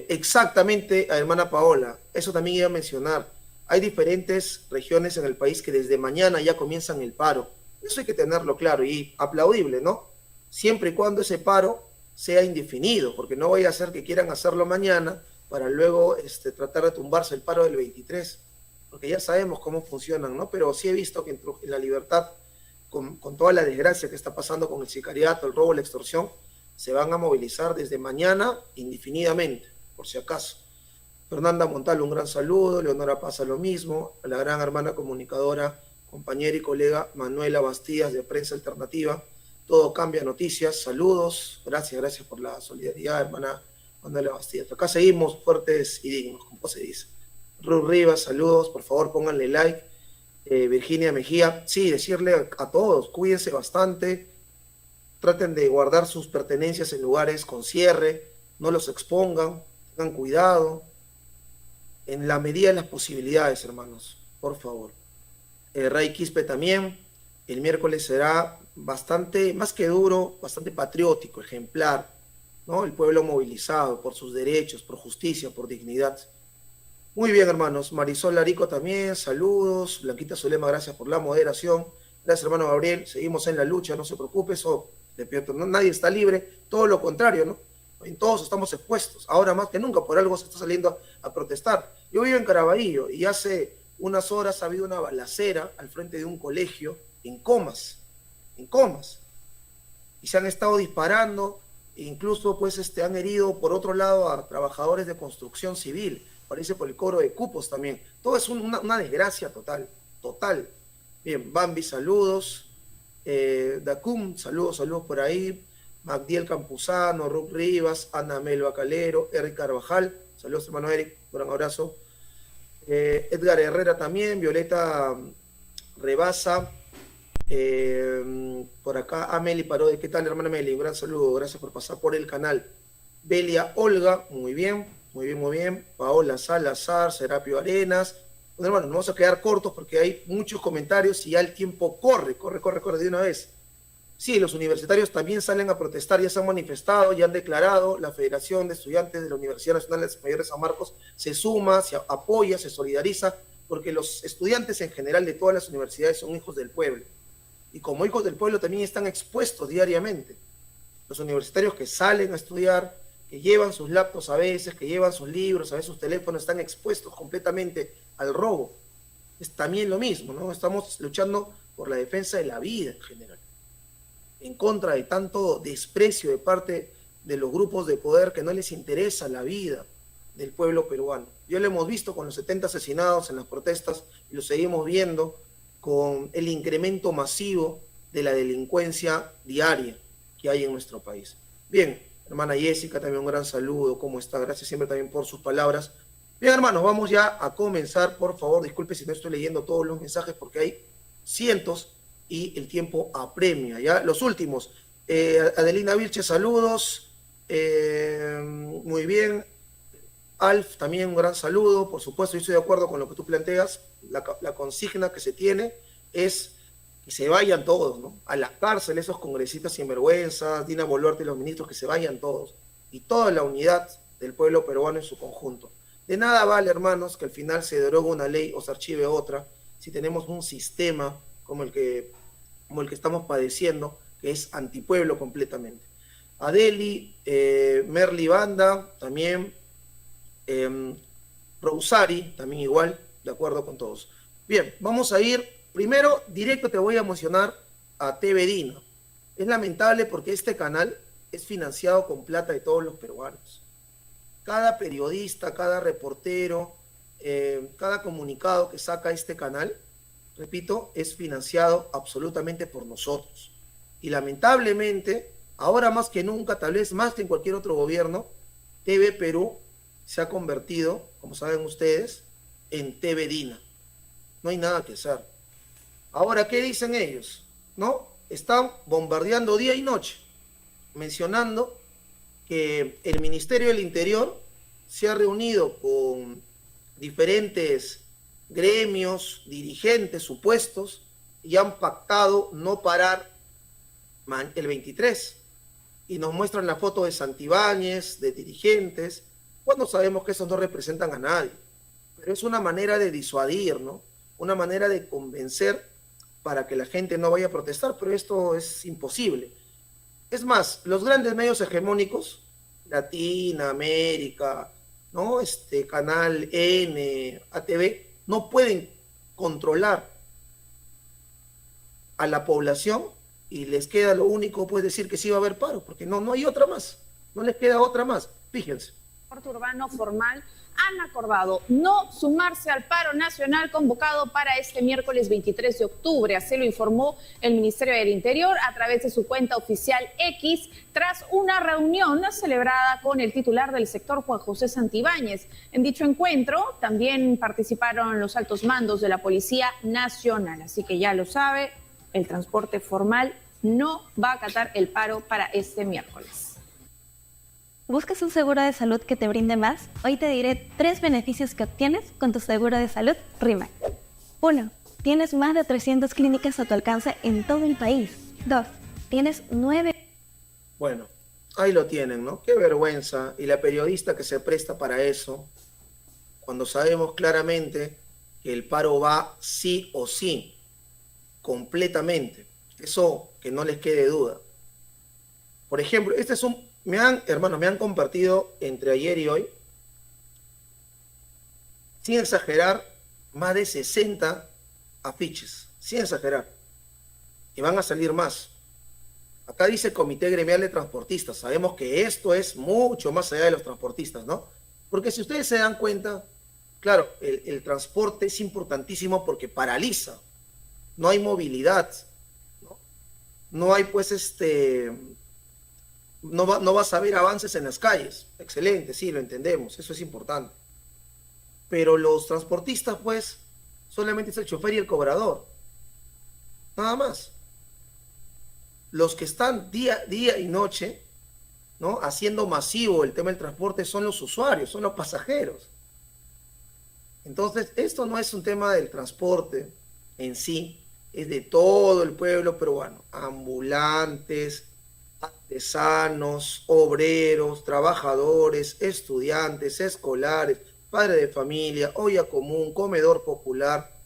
Exactamente, hermana Paola, eso también iba a mencionar. Hay diferentes regiones en el país que desde mañana ya comienzan el paro. Eso hay que tenerlo claro y aplaudible, ¿no? Siempre y cuando ese paro sea indefinido, porque no vaya a ser que quieran hacerlo mañana para luego tratar de tumbarse el paro del 23, porque ya sabemos cómo funcionan, ¿no? Pero sí he visto que en La Libertad, con toda la desgracia que está pasando con el sicariato, el robo, la extorsión, se van a movilizar desde mañana indefinidamente, por si acaso. Fernanda Montal, un gran saludo. Leonora Pasa, lo mismo. A la gran hermana comunicadora, compañera y colega Manuela Bastías, de Prensa Alternativa. Todo Cambia Noticias, saludos. Gracias por la solidaridad, hermana Manuela Bastías. Acá seguimos fuertes y dignos, como se dice. Ruth Rivas, saludos. Por favor, pónganle like. Virginia Mejía, sí, decirle a todos, cuídense bastante. Traten de guardar sus pertenencias en lugares con cierre, no los expongan, tengan cuidado, en la medida de las posibilidades, hermanos, por favor. Ray Quispe también, el miércoles será bastante, más que duro, bastante patriótico, ejemplar, ¿no? El pueblo movilizado por sus derechos, por justicia, por dignidad. Muy bien, hermanos. Marisol Larico también, saludos. Blanquita Zulema, gracias por la moderación. Gracias, hermano Gabriel. Seguimos en la lucha, no se preocupe, eso, repito, no, nadie está libre, todo lo contrario, ¿no? Todos estamos expuestos, ahora más que nunca, por algo se está saliendo a protestar. Yo vivo en Caraballo y hace unas horas ha habido una balacera al frente de un colegio en Comas, y se han estado disparando, e incluso pues han herido por otro lado a trabajadores de construcción civil, parece por el cobro de cupos también. Todo es una desgracia total. Bien, Bambi, saludos. Dacum, saludos por ahí. Magdiel Campuzano, Ruth Rivas, Ana Mel Bacalero, Eric Carvajal, saludos hermano Eric, un gran abrazo. Edgar Herrera también, Violeta Rebasa, por acá Ameli Parode, ¿qué tal hermana Ameli? Un gran saludo, gracias por pasar por el canal. Belia Olga, muy bien. Paola Salazar, Serapio Arenas. Bueno, hermano, nos vamos a quedar cortos porque hay muchos comentarios y ya el tiempo corre de una vez. Sí, los universitarios también salen a protestar, ya se han manifestado, ya han declarado. La Federación de Estudiantes de la Universidad Nacional de Mayor de San Marcos se suma, se apoya, se solidariza, porque los estudiantes en general de todas las universidades son hijos del pueblo. Y como hijos del pueblo también están expuestos diariamente. Los universitarios que salen a estudiar, que llevan sus laptops a veces, que llevan sus libros, a veces sus teléfonos, están expuestos completamente al robo. Es también lo mismo, ¿no? Estamos luchando por la defensa de la vida en general, en contra de tanto desprecio de parte de los grupos de poder que no les interesa la vida del pueblo peruano. Ya lo hemos visto con los 70 asesinados en las protestas y lo seguimos viendo con el incremento masivo de la delincuencia diaria que hay en nuestro país. Bien, hermana Jessica, también un gran saludo, ¿cómo está? Gracias siempre también por sus palabras. Bien, hermanos, vamos ya a comenzar, por favor, disculpe si no estoy leyendo todos los mensajes porque hay cientos y el tiempo apremia, ¿ya? Los últimos, Adelina Vilche, saludos, muy bien. Alf, también un gran saludo, por supuesto, yo estoy de acuerdo con lo que tú planteas, la consigna que se tiene es que se vayan todos, ¿no? A la cárcel esos congresistas sinvergüenzas, Dina Boluarte y los ministros, que se vayan todos, y toda la unidad del pueblo peruano en su conjunto. De nada vale, hermanos, que al final se derogue una ley o se archive otra, si tenemos un sistema como el que estamos padeciendo, que es antipueblo completamente. Adeli, Merly Banda, también, Rosari, también igual, de acuerdo con todos. Bien, vamos a ir, primero, directo te voy a mencionar a TV Dina. Es lamentable porque este canal es financiado con plata de todos los peruanos. Cada periodista, cada reportero, cada comunicado que saca este canal, repito, es financiado absolutamente por nosotros. Y lamentablemente, ahora más que nunca, tal vez más que en cualquier otro gobierno, TV Perú se ha convertido, como saben ustedes, en TV Dina. No hay nada que hacer. Ahora, ¿qué dicen ellos? ¿No? Están bombardeando día y noche, mencionando que el Ministerio del Interior se ha reunido con diferentes gremios, dirigentes supuestos, y han pactado no parar el 23. Y nos muestran la foto de Santibáñez, de dirigentes, cuando sabemos que esos no representan a nadie. Pero es una manera de disuadir, ¿no? Una manera de convencer para que la gente no vaya a protestar, pero esto es imposible. Es más, los grandes medios hegemónicos, Latina, América, ¿no? Canal N, ATV, no pueden controlar a la población y les queda lo único, pues decir que sí va a haber paro, porque no hay otra más, no les queda otra más, fíjense. Urbano formal han acordado no sumarse al paro nacional convocado para este miércoles 23 de octubre. Así lo informó el Ministerio del Interior a través de su cuenta oficial X, tras una reunión celebrada con el titular del sector, Juan José Santibáñez. En dicho encuentro también participaron los altos mandos de la Policía Nacional. Así que ya lo sabe, el transporte formal no va a acatar el paro para este miércoles. ¿Buscas un seguro de salud que te brinde más? Hoy te diré 3 beneficios que obtienes con tu seguro de salud RIMAC. 1. Tienes más de 300 clínicas a tu alcance en todo el país. 2. Tienes 9... Bueno, ahí lo tienen, ¿no? Qué vergüenza. Y la periodista que se presta para eso, cuando sabemos claramente que el paro va sí o sí, completamente. Eso que no les quede duda. Por ejemplo, este es un... me han compartido entre ayer y hoy, sin exagerar, más de 60 afiches, sin exagerar. Y van a salir más. Acá dice Comité Gremial de Transportistas. Sabemos que esto es mucho más allá de los transportistas, ¿no? Porque si ustedes se dan cuenta, claro, el transporte es importantísimo porque paraliza. No hay movilidad, ¿no? No hay, pues, no vas a ver avances en las calles. Excelente, sí, lo entendemos, eso es importante. Pero los transportistas, pues, solamente es el chofer y el cobrador. Nada más. Los que están día y noche, ¿no?, haciendo masivo el tema del transporte son los usuarios, son los pasajeros. Entonces, esto no es un tema del transporte en sí, es de todo el pueblo peruano. Ambulantes, artesanos, obreros, trabajadores, estudiantes, escolares, padres de familia, olla común, comedor popular.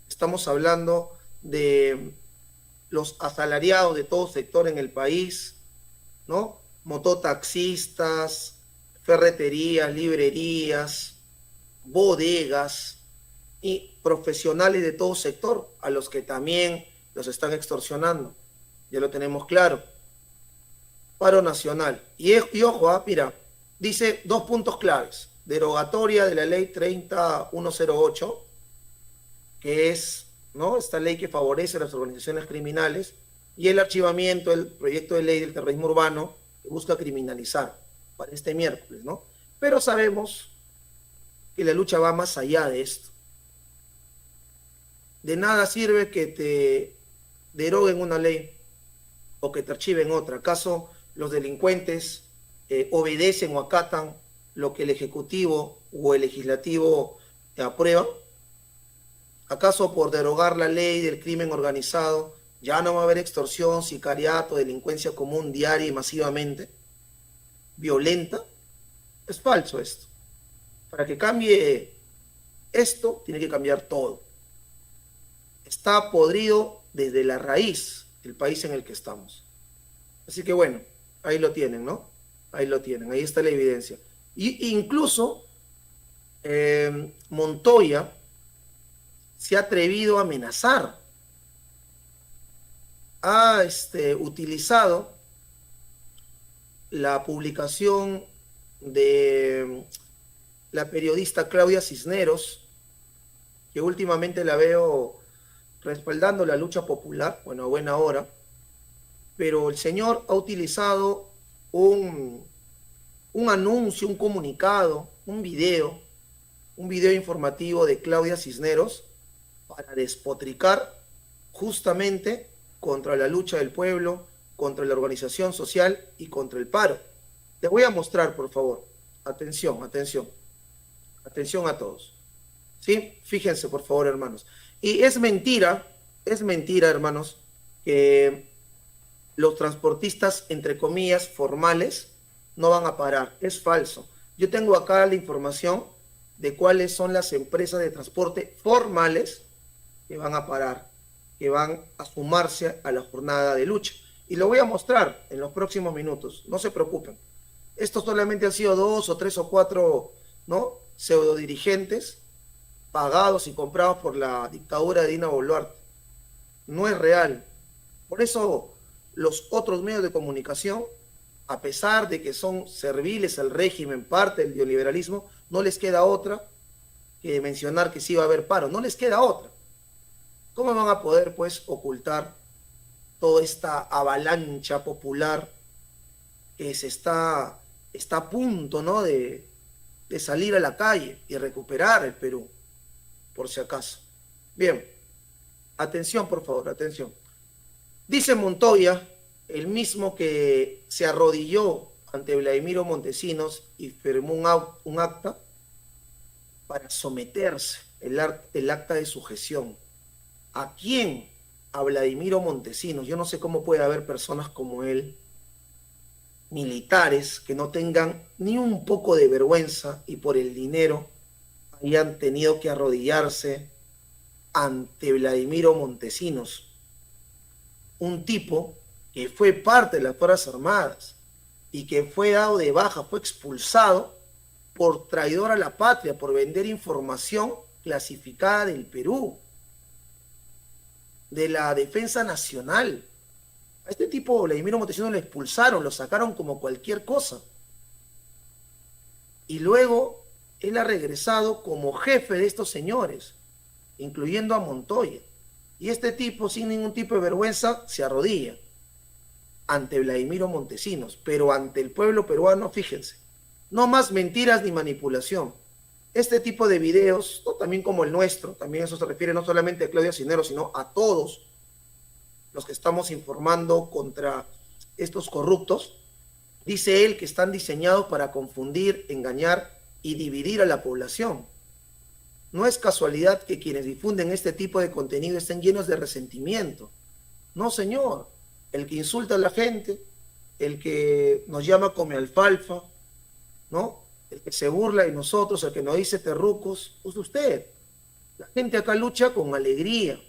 Estamos hablando de los asalariados de todo sector en el país, ¿no? Mototaxistas, ferreterías, librerías, bodegas y profesionales de todo sector, a los que también los están extorsionando. Ya lo tenemos claro. Paro nacional. Y ojo, mira, dice 2 puntos claves. Derogatoria de la ley 30108, que es, ¿no?, esta ley que favorece a las organizaciones criminales, y el archivamiento del proyecto de ley del terrorismo urbano, que busca criminalizar para este miércoles, ¿no? Pero sabemos que la lucha va más allá de esto. De nada sirve que te deroguen una ley o que te archiven otra. ¿Acaso los delincuentes obedecen o acatan lo que el Ejecutivo o el Legislativo aprueba? ¿Acaso por derogar la ley del crimen organizado ya no va a haber extorsión, sicariato, delincuencia común diaria y masivamente violenta? Es falso esto. Para que cambie esto, tiene que cambiar todo. Está podrido desde la raíz el país en el que estamos. Así que bueno, ahí lo tienen, ¿no? Ahí lo tienen, ahí está la evidencia. Y incluso Montoya se ha atrevido a amenazar. Ha utilizado la publicación de la periodista Claudia Cisneros, que últimamente la veo respaldando la lucha popular, bueno, a buena hora, pero el señor ha utilizado un anuncio, un comunicado, un video informativo de Claudia Cisneros para despotricar justamente contra la lucha del pueblo, contra la organización social y contra el paro. Les voy a mostrar, por favor. Atención, atención. Atención a todos. ¿Sí? Fíjense, por favor, hermanos. Y es mentira, hermanos, que los transportistas, entre comillas, formales, no van a parar. Es falso. Yo tengo acá la información de cuáles son las empresas de transporte formales que van a parar, que van a sumarse a la jornada de lucha. Y lo voy a mostrar en los próximos minutos, no se preocupen. Estos solamente han sido 2 o 3 o 4, ¿no?, pseudo dirigentes pagados y comprados por la dictadura de Dina Boluarte. No es real. Por eso los otros medios de comunicación, a pesar de que son serviles al régimen, parte del neoliberalismo, no les queda otra que mencionar que sí va a haber paro. No les queda otra. ¿Cómo van a poder, pues, ocultar toda esta avalancha popular que está a punto, ¿no?, de salir a la calle y recuperar el Perú, por si acaso? Bien, atención, por favor, atención. Dice Montoya, el mismo que se arrodilló ante Vladimiro Montesinos y firmó un acta para someterse, el acta de sujeción. ¿A quién? A Vladimiro Montesinos. Yo no sé cómo puede haber personas como él, militares, que no tengan ni un poco de vergüenza y por el dinero hayan tenido que arrodillarse ante Vladimiro Montesinos, un tipo que fue parte de las Fuerzas Armadas y que fue dado de baja, fue expulsado por traidor a la patria, por vender información clasificada del Perú, de la Defensa Nacional. A este tipo, Vladimiro Montesinos, lo expulsaron, lo sacaron como cualquier cosa. Y luego él ha regresado como jefe de estos señores, incluyendo a Montoya. Y este tipo, sin ningún tipo de vergüenza, se arrodilla ante Vladimiro Montesinos, pero ante el pueblo peruano, fíjense, no más mentiras ni manipulación. Este tipo de videos, ¿no?, también como el nuestro, también eso se refiere no solamente a Claudia Cisneros, sino a todos los que estamos informando contra estos corruptos, dice él que están diseñados para confundir, engañar y dividir a la población. No es casualidad que quienes difunden este tipo de contenido estén llenos de resentimiento. No, señor. El que insulta a la gente, el que nos llama come alfalfa, ¿no?, el que se burla de nosotros, el que nos dice terrucos, es usted. La gente acá lucha con alegría.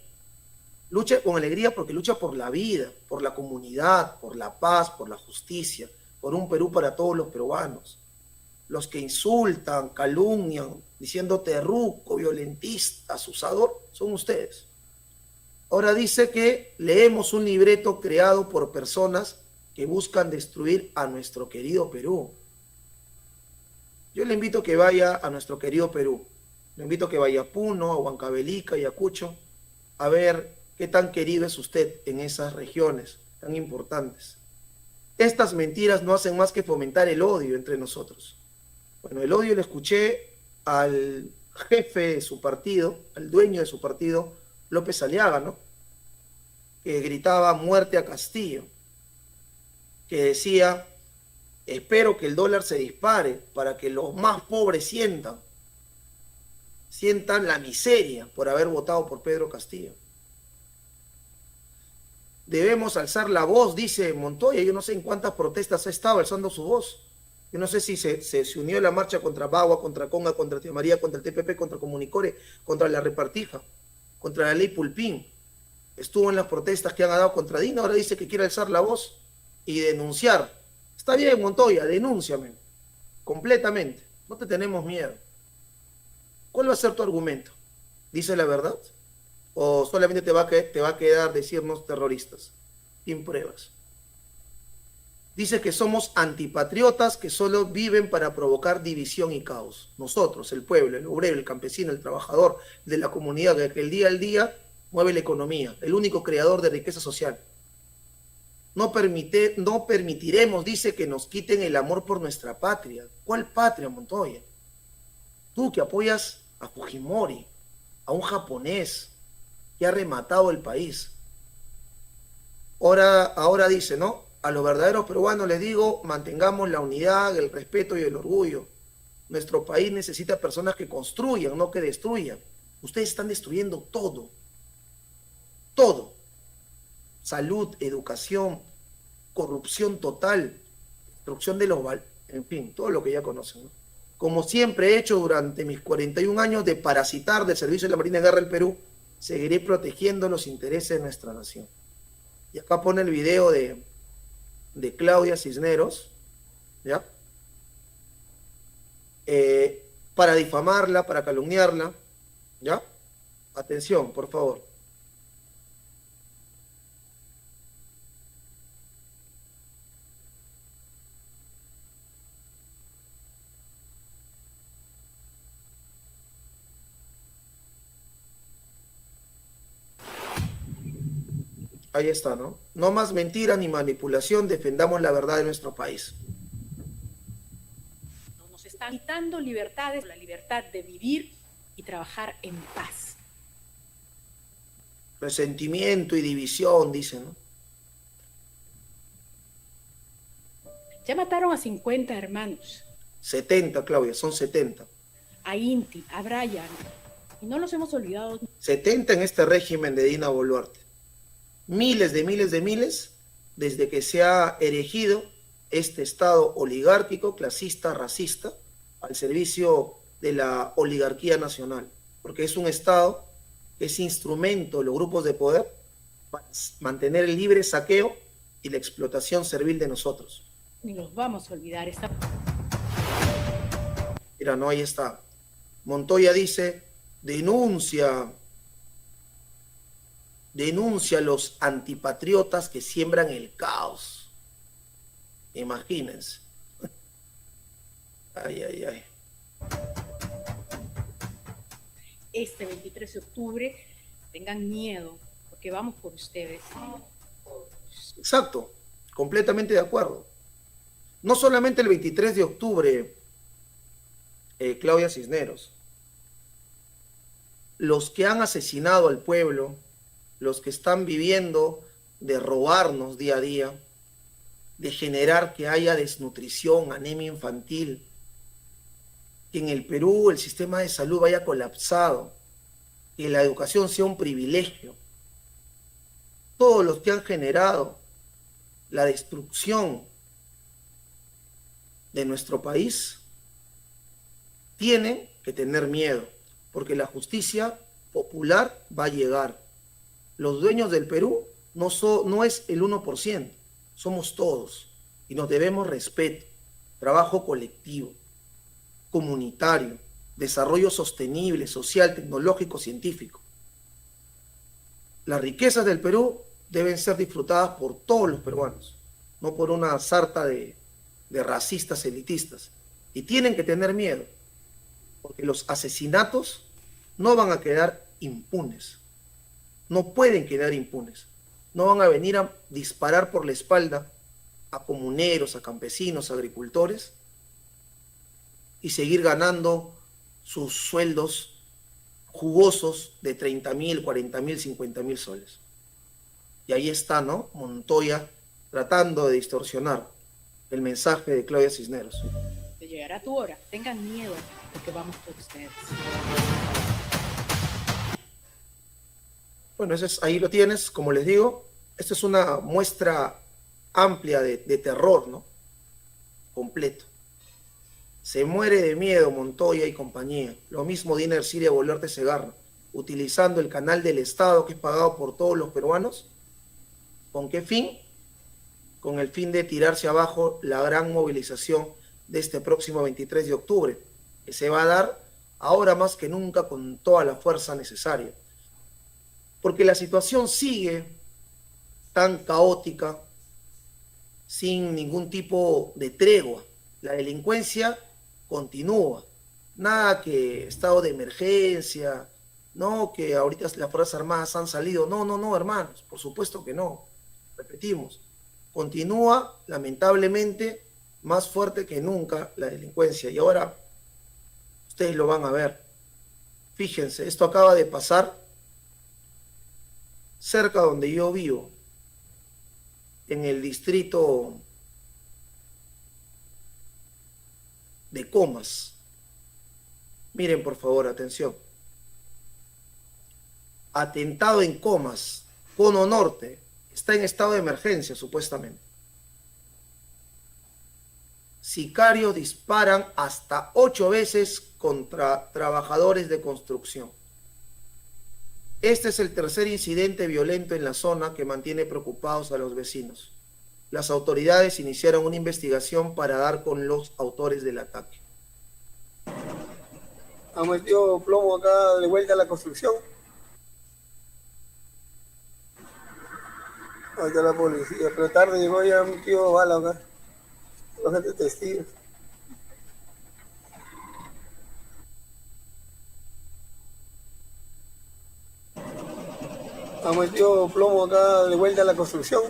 Lucha con alegría porque lucha por la vida, por la comunidad, por la paz, por la justicia, por un Perú para todos los peruanos. Los que insultan, calumnian, diciendo terruco, violentista, asusador, son ustedes. Ahora dice que leemos un libreto creado por personas que buscan destruir a nuestro querido Perú. Yo le invito a que vaya a nuestro querido Perú. Le invito a que vaya a Puno, a Huancavelica, Ayacucho, a ver qué tan querido es usted en esas regiones tan importantes. Estas mentiras no hacen más que fomentar el odio entre nosotros. Bueno, el odio le escuché al jefe de su partido, al dueño de su partido, López Aliaga, ¿no?, que gritaba muerte a Castillo, que decía: espero que el dólar se dispare para que los más pobres sientan la miseria por haber votado por Pedro Castillo. Debemos alzar la voz, dice Montoya. Yo no sé en cuántas protestas ha estado alzando su voz. Yo no sé si se unió a la marcha contra Bagua, contra Conga, contra Tía María, contra el TPP, contra Comunicore, contra la Repartija, contra la ley Pulpín. Estuvo en las protestas que han dado contra Dina, ahora dice que quiere alzar la voz y denunciar. Está bien, Montoya, denúnciame completamente, no te tenemos miedo. ¿Cuál va a ser tu argumento? ¿Dice la verdad? ¿O solamente te va a quedar decirnos terroristas, sin pruebas? Dice que somos antipatriotas que solo viven para provocar división y caos. Nosotros, el pueblo, el obrero, el campesino, el trabajador de la comunidad, que el día al día mueve la economía, el único creador de riqueza social. No permitiremos, dice, que nos quiten el amor por nuestra patria. ¿Cuál patria, Montoya? Tú que apoyas a Fujimori, a un japonés que ha rematado el país. Ahora dice, ¿no? A los verdaderos peruanos les digo, mantengamos la unidad, el respeto y el orgullo. Nuestro país necesita personas que construyan, no que destruyan. Ustedes están destruyendo todo. Todo. Salud, educación, corrupción total, destrucción de los en fin, todo lo que ya conocen, ¿no? como siempre he hecho durante mis 41 años de parasitar del servicio de la Marina de Guerra del Perú, seguiré protegiendo los intereses de nuestra nación. Y acá pone el video de Claudia Cisneros, ¿ya? Para difamarla, para calumniarla, ¿ya? Atención, por favor. Ahí está, ¿no? No más mentira ni manipulación, defendamos la verdad de nuestro país. Nos están quitando libertades, la libertad de vivir y trabajar en paz. Resentimiento y división, dicen, ¿no? Ya mataron a 50 hermanos. 70, Claudia, son 70. A Inti, a Brian. Y no los hemos olvidado. 70 en este régimen de Dina Boluarte. Miles, desde que se ha erigido este Estado oligárquico, clasista, racista, al servicio de la oligarquía nacional. Porque es un Estado que es instrumento de los grupos de poder para mantener el libre saqueo y la explotación servil de nosotros. Ni los vamos a olvidar. Mira, no, ahí está. Montoya dice, denuncia a los antipatriotas que siembran el caos. Imagínense. Ay. Este 23 de octubre, tengan miedo, porque vamos por ustedes. Exacto, completamente de acuerdo. No solamente el 23 de octubre, Claudia Cisneros. Los que han asesinado al pueblo, los que están viviendo de robarnos día a día, de generar que haya desnutrición, anemia infantil, que en el Perú el sistema de salud vaya colapsado, que la educación sea un privilegio. Todos los que han generado la destrucción de nuestro país tienen que tener miedo, porque la justicia popular va a llegar. Los dueños del Perú no es el 1%, somos todos y nos debemos respeto, trabajo colectivo, comunitario, desarrollo sostenible, social, tecnológico, científico. Las riquezas del Perú deben ser disfrutadas por todos los peruanos, no por una sarta de racistas elitistas. Y tienen que tener miedo, porque los asesinatos no van a quedar impunes. No pueden quedar impunes. No van a venir a disparar por la espalda a comuneros, a campesinos, a agricultores y seguir ganando sus sueldos jugosos de 30.000, 40.000, 50.000 soles. Y ahí está, ¿no? Montoya tratando de distorsionar el mensaje de Claudia Cisneros. Te llegará tu hora. Tengan miedo, porque vamos por ustedes. Bueno, ahí lo tienes, como les digo, esta es una muestra amplia de terror, ¿no? Completo. Se muere de miedo Montoya y compañía. Lo mismo Dina Ercilia Boluarte Segarra, utilizando el canal del Estado que es pagado por todos los peruanos. ¿Con qué fin? Con el fin de tirarse abajo la gran movilización de este próximo 23 de octubre, que se va a dar ahora más que nunca con toda la fuerza necesaria. Porque la situación sigue tan caótica, sin ningún tipo de tregua. La delincuencia continúa. Nada que estado de emergencia, no que ahorita las Fuerzas Armadas han salido. No, hermanos, por supuesto que no. Repetimos, continúa lamentablemente más fuerte que nunca la delincuencia. Y ahora ustedes lo van a ver. Fíjense, esto acaba de pasar cerca donde yo vivo, en el distrito de Comas. Miren, por favor, atención. Atentado en Comas, Cono Norte, está en estado de emergencia, supuestamente. Sicarios disparan hasta 8 veces contra trabajadores de construcción. Este es el tercer incidente violento en la zona que mantiene preocupados a los vecinos. Las autoridades iniciaron una investigación para dar con los autores del ataque. Han metido plomo acá de vuelta a la construcción. Ahí está la policía, pero tarde llegó ya un tío bala acá. La gente testigos. Han metido plomo acá de vuelta a la construcción.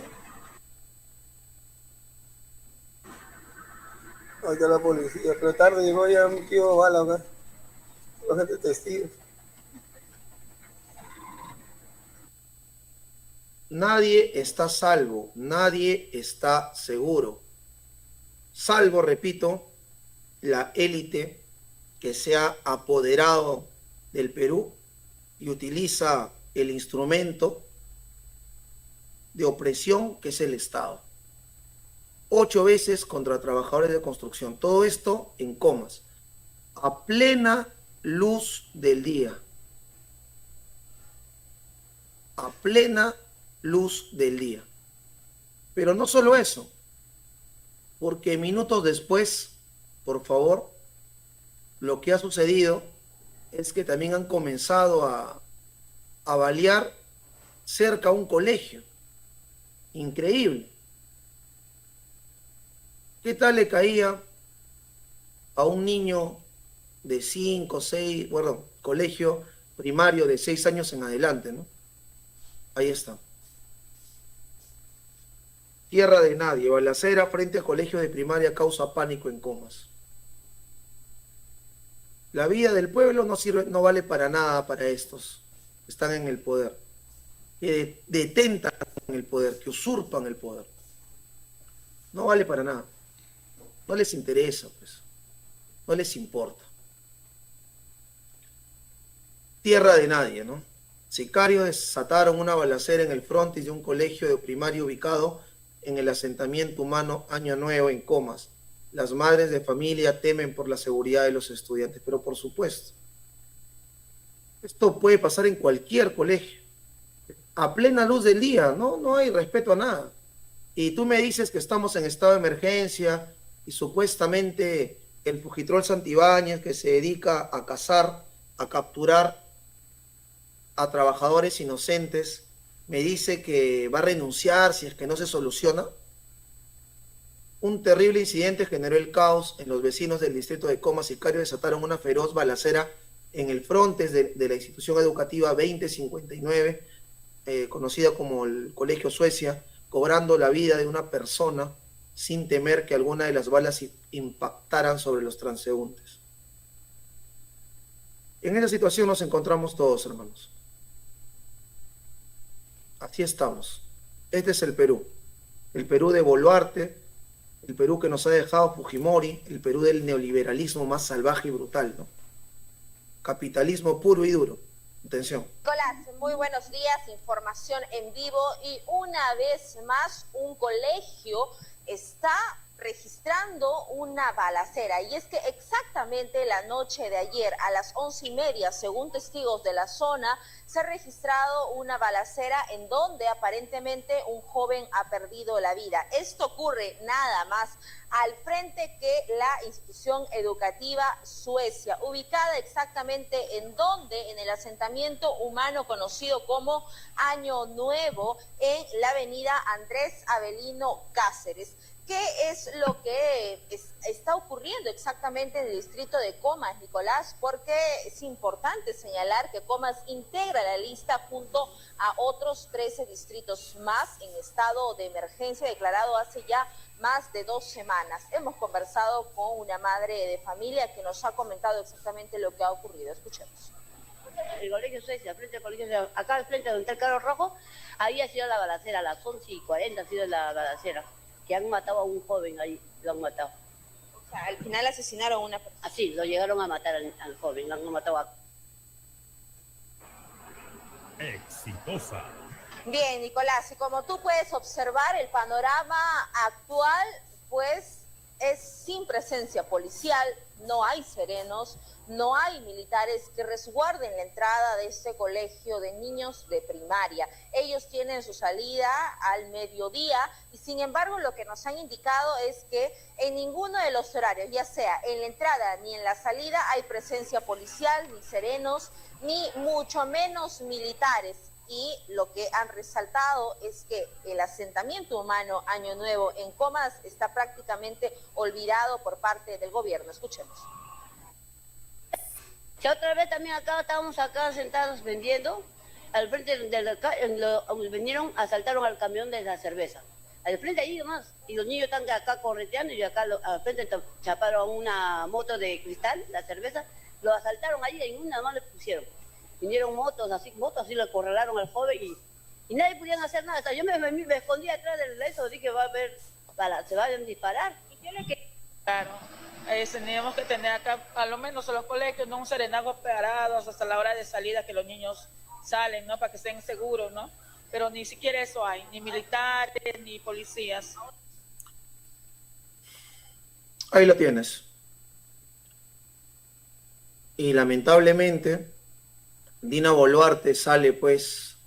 Ahí está la policía, pero tarde llegó ya un tío bala acá. La gente testigos. Nadie está salvo, nadie está seguro. Salvo, repito, la élite que se ha apoderado del Perú y utiliza el instrumento de opresión que es el Estado. 8 veces contra trabajadores de construcción. Todo esto en Comas, a plena luz del día. A plena luz del día. Pero no solo eso, porque minutos después, por favor, lo que ha sucedido es que también han comenzado a balear cerca a un colegio. Increíble. ¿Qué tal le caía a un niño de 5, 6, bueno, colegio primario de 6 años en adelante, ¿no? Ahí está. Tierra de nadie, balacera frente a colegio de primaria causa pánico en Comas. La vida del pueblo no sirve, no vale para nada para estos que están en el poder, que detentan el poder, que usurpan el poder. No vale para nada. No les interesa, pues. No les importa. Tierra de nadie, ¿no? Sicarios desataron una balacera en el frontis de un colegio de primaria ubicado en el asentamiento humano Año Nuevo en Comas. Las madres de familia temen por la seguridad de los estudiantes, pero por supuesto, esto puede pasar en cualquier colegio, a plena luz del día, ¿no? No hay respeto a nada. Y tú me dices que estamos en estado de emergencia y supuestamente el Fujitrol Santibáñez, que se dedica a cazar, a capturar a trabajadores inocentes, me dice que va a renunciar si es que no se soluciona. Un terrible incidente generó el caos en los vecinos del distrito de Comas. Sicarios desataron una feroz balacera en el frontis de la institución educativa 2059, conocida como el Colegio Suecia, cobrando la vida de una persona sin temer que alguna de las balas impactaran sobre los transeúntes. En esa situación nos encontramos todos, hermanos. Así estamos. Este es el Perú de Boluarte, el Perú que nos ha dejado Fujimori, el Perú del neoliberalismo más salvaje y brutal, ¿no? Capitalismo puro y duro. Atención. Nicolás, muy buenos días, información en vivo y una vez más un colegio está registrando una balacera, y es que exactamente la noche de ayer a las 11:30, según testigos de la zona, se ha registrado una balacera en donde aparentemente un joven ha perdido la vida. Esto ocurre nada más al frente que la institución educativa Suecia, ubicada exactamente en donde, en el asentamiento humano conocido como Año Nuevo, en la avenida Andrés Avelino Cáceres. ¿Qué es lo que está ocurriendo exactamente en el distrito de Comas, Nicolás? Porque es importante señalar que Comas integra la lista junto a otros 13 distritos más en estado de emergencia declarado hace ya más de 2 semanas. Hemos conversado con una madre de familia que nos ha comentado exactamente lo que ha ocurrido. Escuchemos. El colegio Suecia, frente al colegio, acá al frente donde está el carro rojo, había sido la balacera, a las 11:40 ha sido la balacera. Que han matado a un joven ahí, lo han matado. O sea, al final asesinaron a una persona. Así, lo llegaron a matar al joven, lo han matado a... Exitosa. Bien, Nicolás, y como tú puedes observar, el panorama actual, pues, es sin presencia policial, no hay serenos, no hay militares que resguarden la entrada de este colegio de niños de primaria. Ellos tienen su salida al mediodía y sin embargo lo que nos han indicado es que en ninguno de los horarios, ya sea en la entrada ni en la salida, hay presencia policial, ni serenos, ni mucho menos militares. Y lo que han resaltado es que el asentamiento humano Año Nuevo en Comas está prácticamente olvidado por parte del gobierno. Escuchemos. Ya otra vez también estábamos acá sentados vendiendo, al frente vinieron, asaltaron al camión de la cerveza, al frente ahí nomás, y los niños están acá correteando y acá al frente chaparon una moto de cristal, la cerveza, lo asaltaron ahí y en una más le pusieron. Vinieron motos así le acorralaron al joven y nadie podían hacer nada. O sea, yo me escondí atrás del eso, dije va a haber, se van a disparar. ¿Y qué le que claro? Teníamos que tener acá, a lo menos en los colegios, ¿no? Un serenazo parados hasta la hora de salida que los niños salen, ¿no? Para que estén seguros, ¿no? Pero ni siquiera eso hay, ni militares, ni policías. Ahí lo tienes. Y lamentablemente, Dina Boluarte sale pues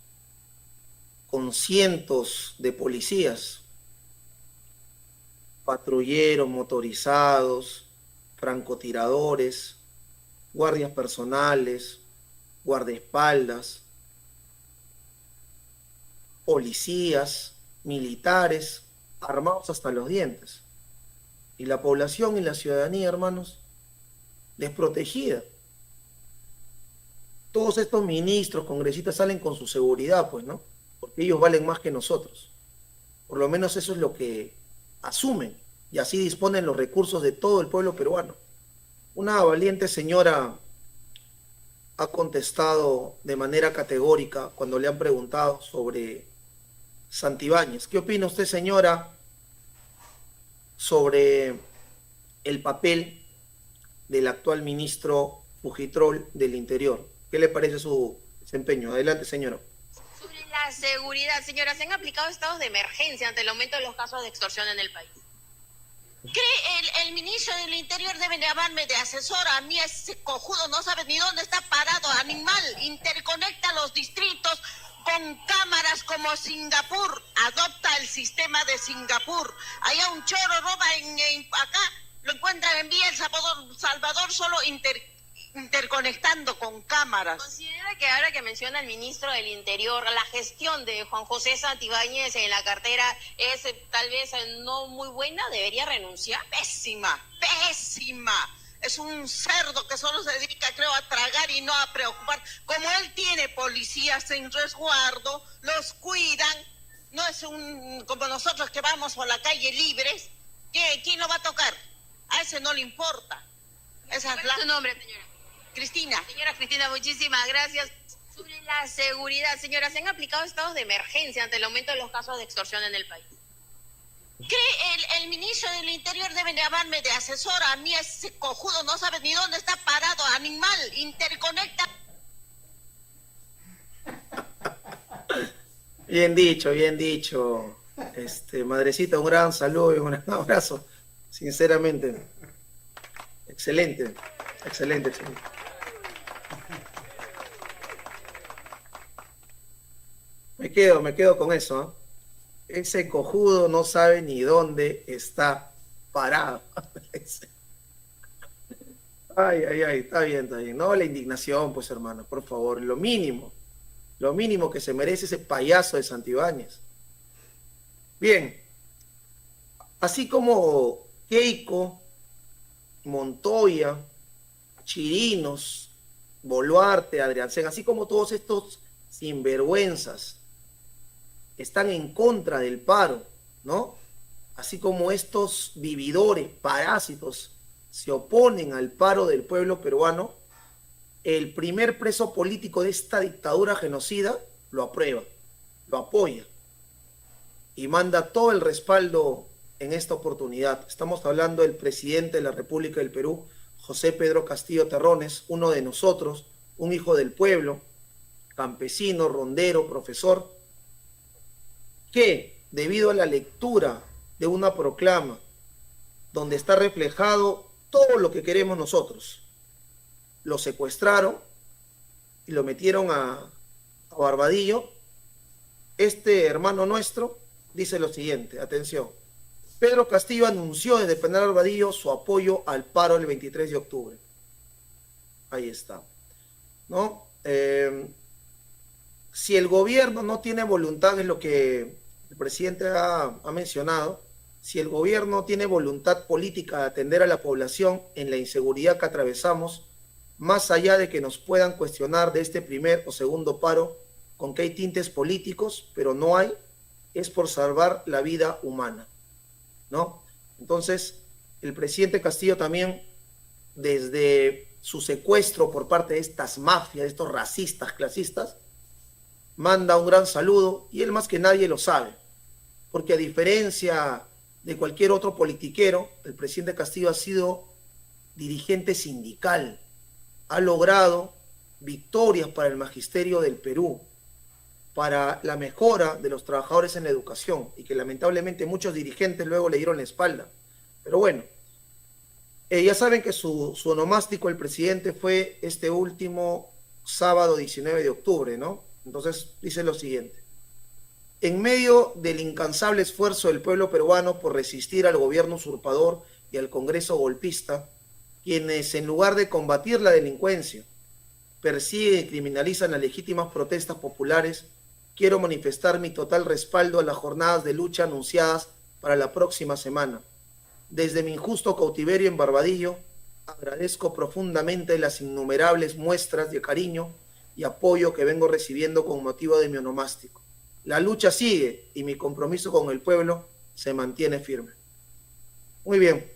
con cientos de policías, patrulleros motorizados, francotiradores, guardias personales, guardaespaldas, policías, militares, armados hasta los dientes. Y la población y la ciudadanía, hermanos, desprotegida. Todos estos ministros, congresistas salen con su seguridad, pues, ¿no? Porque ellos valen más que nosotros. Por lo menos eso es lo que asumen. Y así disponen los recursos de todo el pueblo peruano. Una valiente señora ha contestado de manera categórica cuando le han preguntado sobre Santibáñez. ¿Qué opina usted, señora, sobre el papel del actual ministro Fujitrol del Interior? ¿Qué le parece su desempeño? Adelante, señora. Sobre la seguridad, señora, se han aplicado estados de emergencia ante el aumento de los casos de extorsión en el país. ¿Cree el ministro del Interior debe llamarme de asesor? A mí ese cojudo no sabe ni dónde está parado, animal. Interconecta los distritos con cámaras como Singapur. Adopta el sistema de Singapur. Allá un choro roba acá, lo encuentran en Vía El Salvador solo interconectando con cámaras. ¿Considera que ahora que menciona el ministro del Interior, la gestión de Juan José Santibáñez en la cartera es tal vez no muy buena? ¿Debería renunciar? Pésima, pésima. Es un cerdo que solo se dedica, creo, a tragar y no a preocupar. Como él tiene policías en resguardo, los cuidan, no es como nosotros que vamos por la calle libres. ¿Quién lo va a tocar? A ese no le importa. Esa es su nombre, señora. Cristina. Señora Cristina, muchísimas gracias. Sobre la seguridad, señora, se han aplicado estados de emergencia ante el aumento de los casos de extorsión en el país. ¿Cree el ministro del Interior debe llamarme de asesor? A mí ese cojudo no sabe ni dónde está parado, animal. Interconecta. Bien dicho, bien dicho. Madrecita, un gran saludo y un gran abrazo. Sinceramente. Excelente, excelente, excelente. Me quedo con eso, ¿eh? Ese cojudo no sabe ni dónde está parado. Ay, está bien. No, la indignación, pues, hermano, por favor, lo mínimo que se merece ese payaso de Santibáñez. Bien, así como Keiko, Montoya, Chirinos, Boluarte, Adriansen, así como todos estos sinvergüenzas están en contra del paro, ¿no? Así como estos vividores, parásitos, se oponen al paro del pueblo peruano, el primer preso político de esta dictadura genocida lo aprueba, lo apoya y manda todo el respaldo en esta oportunidad. Estamos hablando del presidente de la República del Perú, José Pedro Castillo Terrones, uno de nosotros, un hijo del pueblo, campesino, rondero, profesor, que debido a la lectura de una proclama donde está reflejado todo lo que queremos nosotros. Lo secuestraron y lo metieron a Barbadillo. Este hermano nuestro dice lo siguiente, atención. Pedro Castillo anunció desde el penal Barbadillo su apoyo al paro el 23 de octubre. Ahí está, ¿no? Si el gobierno no tiene voluntad, es lo que el presidente ha mencionado, si el gobierno tiene voluntad política de atender a la población en la inseguridad que atravesamos, más allá de que nos puedan cuestionar de este primer o segundo paro, con que hay tintes políticos, pero no hay, es por salvar la vida humana, ¿no? Entonces, el presidente Castillo también, desde su secuestro por parte de estas mafias, de estos racistas, clasistas, manda un gran saludo, y él más que nadie lo sabe, porque a diferencia de cualquier otro politiquero, el presidente Castillo ha sido dirigente sindical, ha logrado victorias para el magisterio del Perú, para la mejora de los trabajadores en la educación, y que lamentablemente muchos dirigentes luego le dieron la espalda. Pero bueno, ya saben que su onomástico, el presidente, fue este último sábado 19 de octubre, ¿no? Entonces dice lo siguiente: en medio del incansable esfuerzo del pueblo peruano por resistir al gobierno usurpador y al Congreso golpista, quienes en lugar de combatir la delincuencia, persiguen y criminalizan las legítimas protestas populares, quiero manifestar mi total respaldo a las jornadas de lucha anunciadas para la próxima semana. Desde mi injusto cautiverio en Barbadillo, agradezco profundamente las innumerables muestras de cariño y apoyo que vengo recibiendo con motivo de mi onomástico. La lucha sigue y mi compromiso con el pueblo se mantiene firme. Muy bien,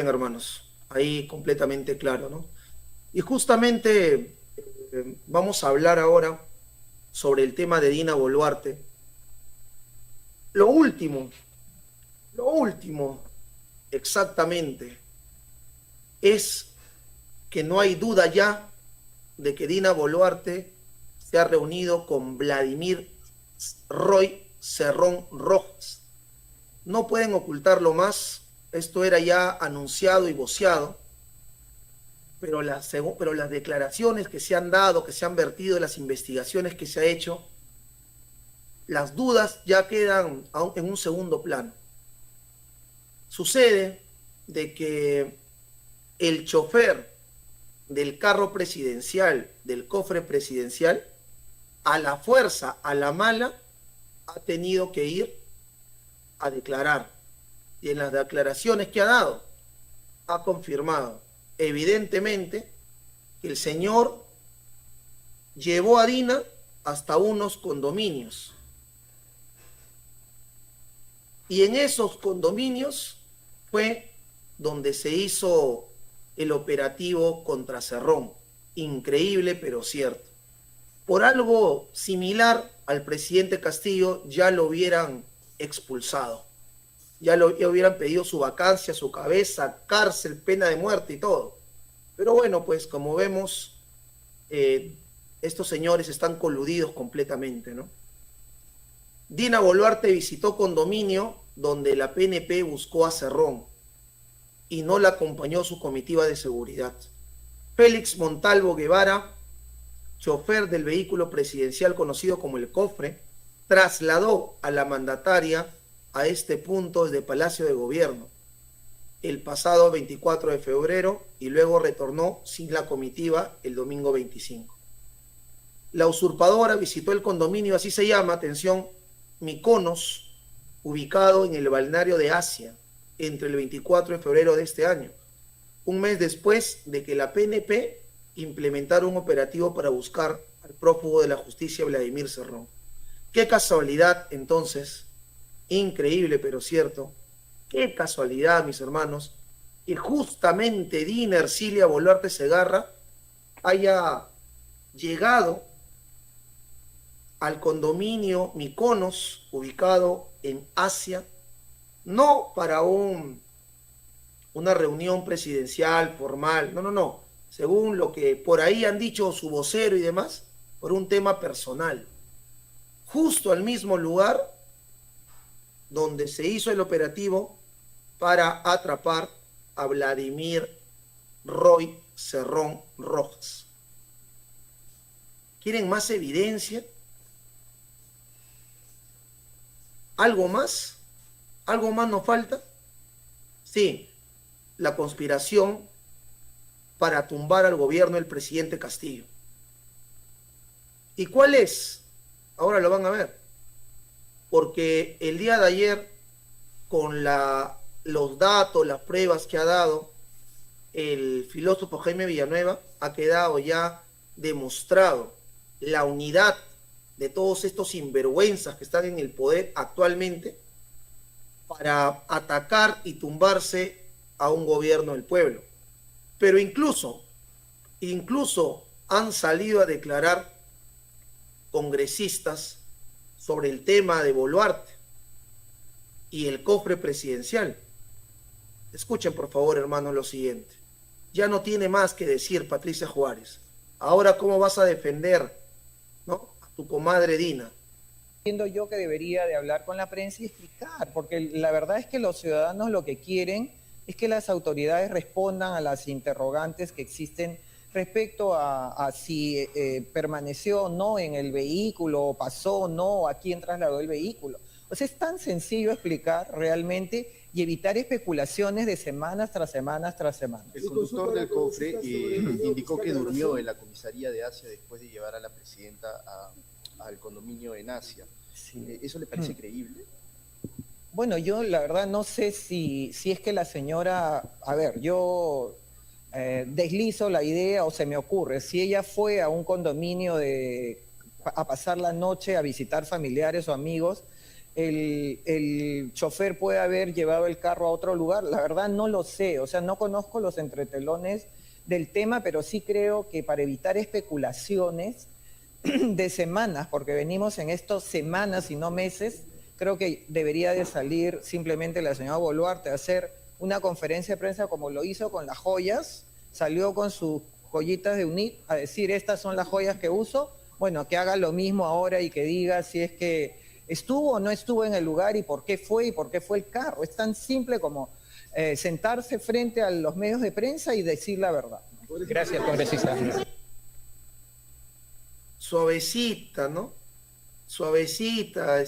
hermanos, ahí completamente claro, ¿no? Y justamente vamos a hablar ahora sobre el tema de Dina Boluarte. Lo último exactamente es que no hay duda ya de que Dina Boluarte se ha reunido con Vladimir Roy Cerrón Rojas. No pueden ocultarlo más, esto era ya anunciado y voceado, pero las declaraciones que se han dado, que se han vertido, las investigaciones que se ha hecho, las dudas ya quedan en un segundo plano. Sucede de que el chofer del carro presidencial, del cofre presidencial, a la fuerza, a la mala, ha tenido que ir a declarar. Y en las declaraciones que ha dado, ha confirmado evidentemente que el señor llevó a Dina hasta unos condominios. Y en esos condominios fue donde se hizo el operativo contra Cerrón. Increíble, pero cierto. Por algo similar al presidente Castillo ya lo hubieran expulsado. Ya hubieran pedido su vacancia, su cabeza, cárcel, pena de muerte y todo. Pero bueno, pues como vemos, estos señores están coludidos completamente, ¿no? Dina Boluarte visitó condominio donde la PNP buscó a Cerrón y no la acompañó su comitiva de seguridad. Félix Montalvo Guevara, chofer del vehículo presidencial conocido como el Cofre, trasladó a la mandataria a este punto desde Palacio de Gobierno el pasado 24 de febrero y luego retornó sin la comitiva el domingo 25. La usurpadora visitó el condominio, así se llama, atención, Mykonos, ubicado en el balneario de Asia, entre el 24 de febrero de este año, un mes después de que la PNP implementara un operativo para buscar al prófugo de la justicia Vladimir Cerrón. Qué casualidad, entonces, increíble pero cierto, qué casualidad, mis hermanos, que justamente Dina Ercilia Boluarte Segarra haya llegado al condominio Mykonos, ubicado en Asia, no para una reunión presidencial formal, no, según lo que por ahí han dicho su vocero y demás, por un tema personal, justo al mismo lugar donde se hizo el operativo para atrapar a Vladimir Roy Cerrón Rojas. ¿Quieren más evidencia? ¿Algo más? ¿Algo más nos falta? Sí, la conspiración para tumbar al gobierno del presidente Castillo. ¿Y cuál es? Ahora lo van a ver. Porque el día de ayer, con los datos, las pruebas que ha dado el filósofo Jaime Villanueva, ha quedado ya demostrado la unidad de todos estos sinvergüenzas que están en el poder actualmente para atacar y tumbarse a un gobierno del pueblo. Pero incluso han salido a declarar congresistas sobre el tema de Boluarte y el cofre presidencial. Escuchen por favor, hermanos, lo siguiente. Ya no tiene más que decir Patricia Juárez. Ahora, ¿cómo vas a defender, ¿no?, a tu comadre Dina? Entiendo yo que debería de hablar con la prensa y explicar, porque la verdad es que los ciudadanos lo que quieren es que las autoridades respondan a las interrogantes que existen respecto a si permaneció o no en el vehículo, o pasó o no, a quién trasladó el vehículo. O sea, es tan sencillo explicar realmente y evitar especulaciones de semanas tras semanas tras semanas. El conductor del cofre indicó que durmió en la comisaría de Asia después de llevar a la presidenta al condominio en Asia. Sí. ¿Eso le parece creíble? Bueno, yo la verdad no sé si es que la señora, a ver, yo deslizo la idea o se me ocurre, si ella fue a un condominio a pasar la noche, a visitar familiares o amigos, el chofer puede haber llevado el carro a otro lugar, la verdad no lo sé, o sea, no conozco los entretelones del tema, pero sí creo que para evitar especulaciones de semanas, porque venimos en estas semanas y no meses, creo que debería de salir simplemente la señora Boluarte a hacer una conferencia de prensa como lo hizo con las joyas, salió con sus joyitas de UNIT a decir estas son las joyas que uso, bueno, que haga lo mismo ahora y que diga si es que estuvo o no estuvo en el lugar y por qué fue el carro. Es tan simple como sentarse frente a los medios de prensa y decir la verdad. Gracias, congresista. Suavecita, ¿no? Suavecita,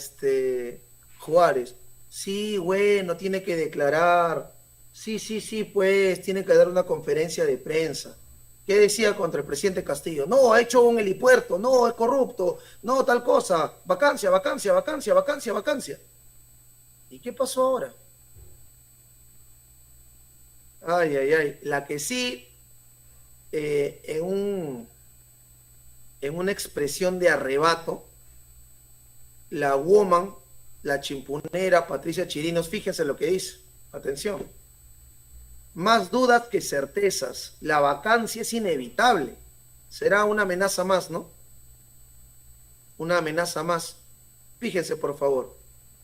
Juárez. Sí, bueno, tiene que declarar. Sí, pues, tiene que dar una conferencia de prensa. ¿Qué decía contra el presidente Castillo? No, ha hecho un helipuerto, no, es corrupto, no, tal cosa, vacancia. ¿Y qué pasó ahora? Ay, la que sí, en una expresión de arrebato, la woman, la chimpunera Patricia Chirinos, fíjense lo que dice, atención. Más dudas que certezas, la vacancia es inevitable. Será una amenaza más, ¿no? Una amenaza más. Fíjense, por favor.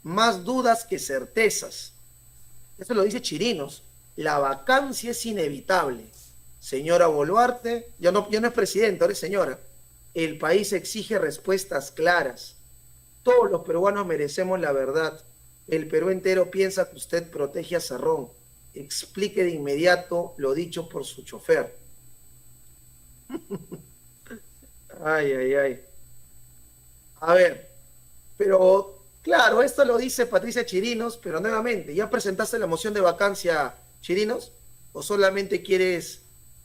Más dudas que certezas. Eso lo dice Chirinos. La vacancia es inevitable. Señora Boluarte, ya no es presidente, ahora es señora. El país exige respuestas claras. Todos los peruanos merecemos la verdad. El Perú entero piensa que usted protege a Cerrón. Explique de inmediato lo dicho por su chofer. Ay. A ver, pero claro, esto lo dice Patricia Chirinos, pero nuevamente, ¿ya presentaste la moción de vacancia, Chirinos? ¿O solamente quieres,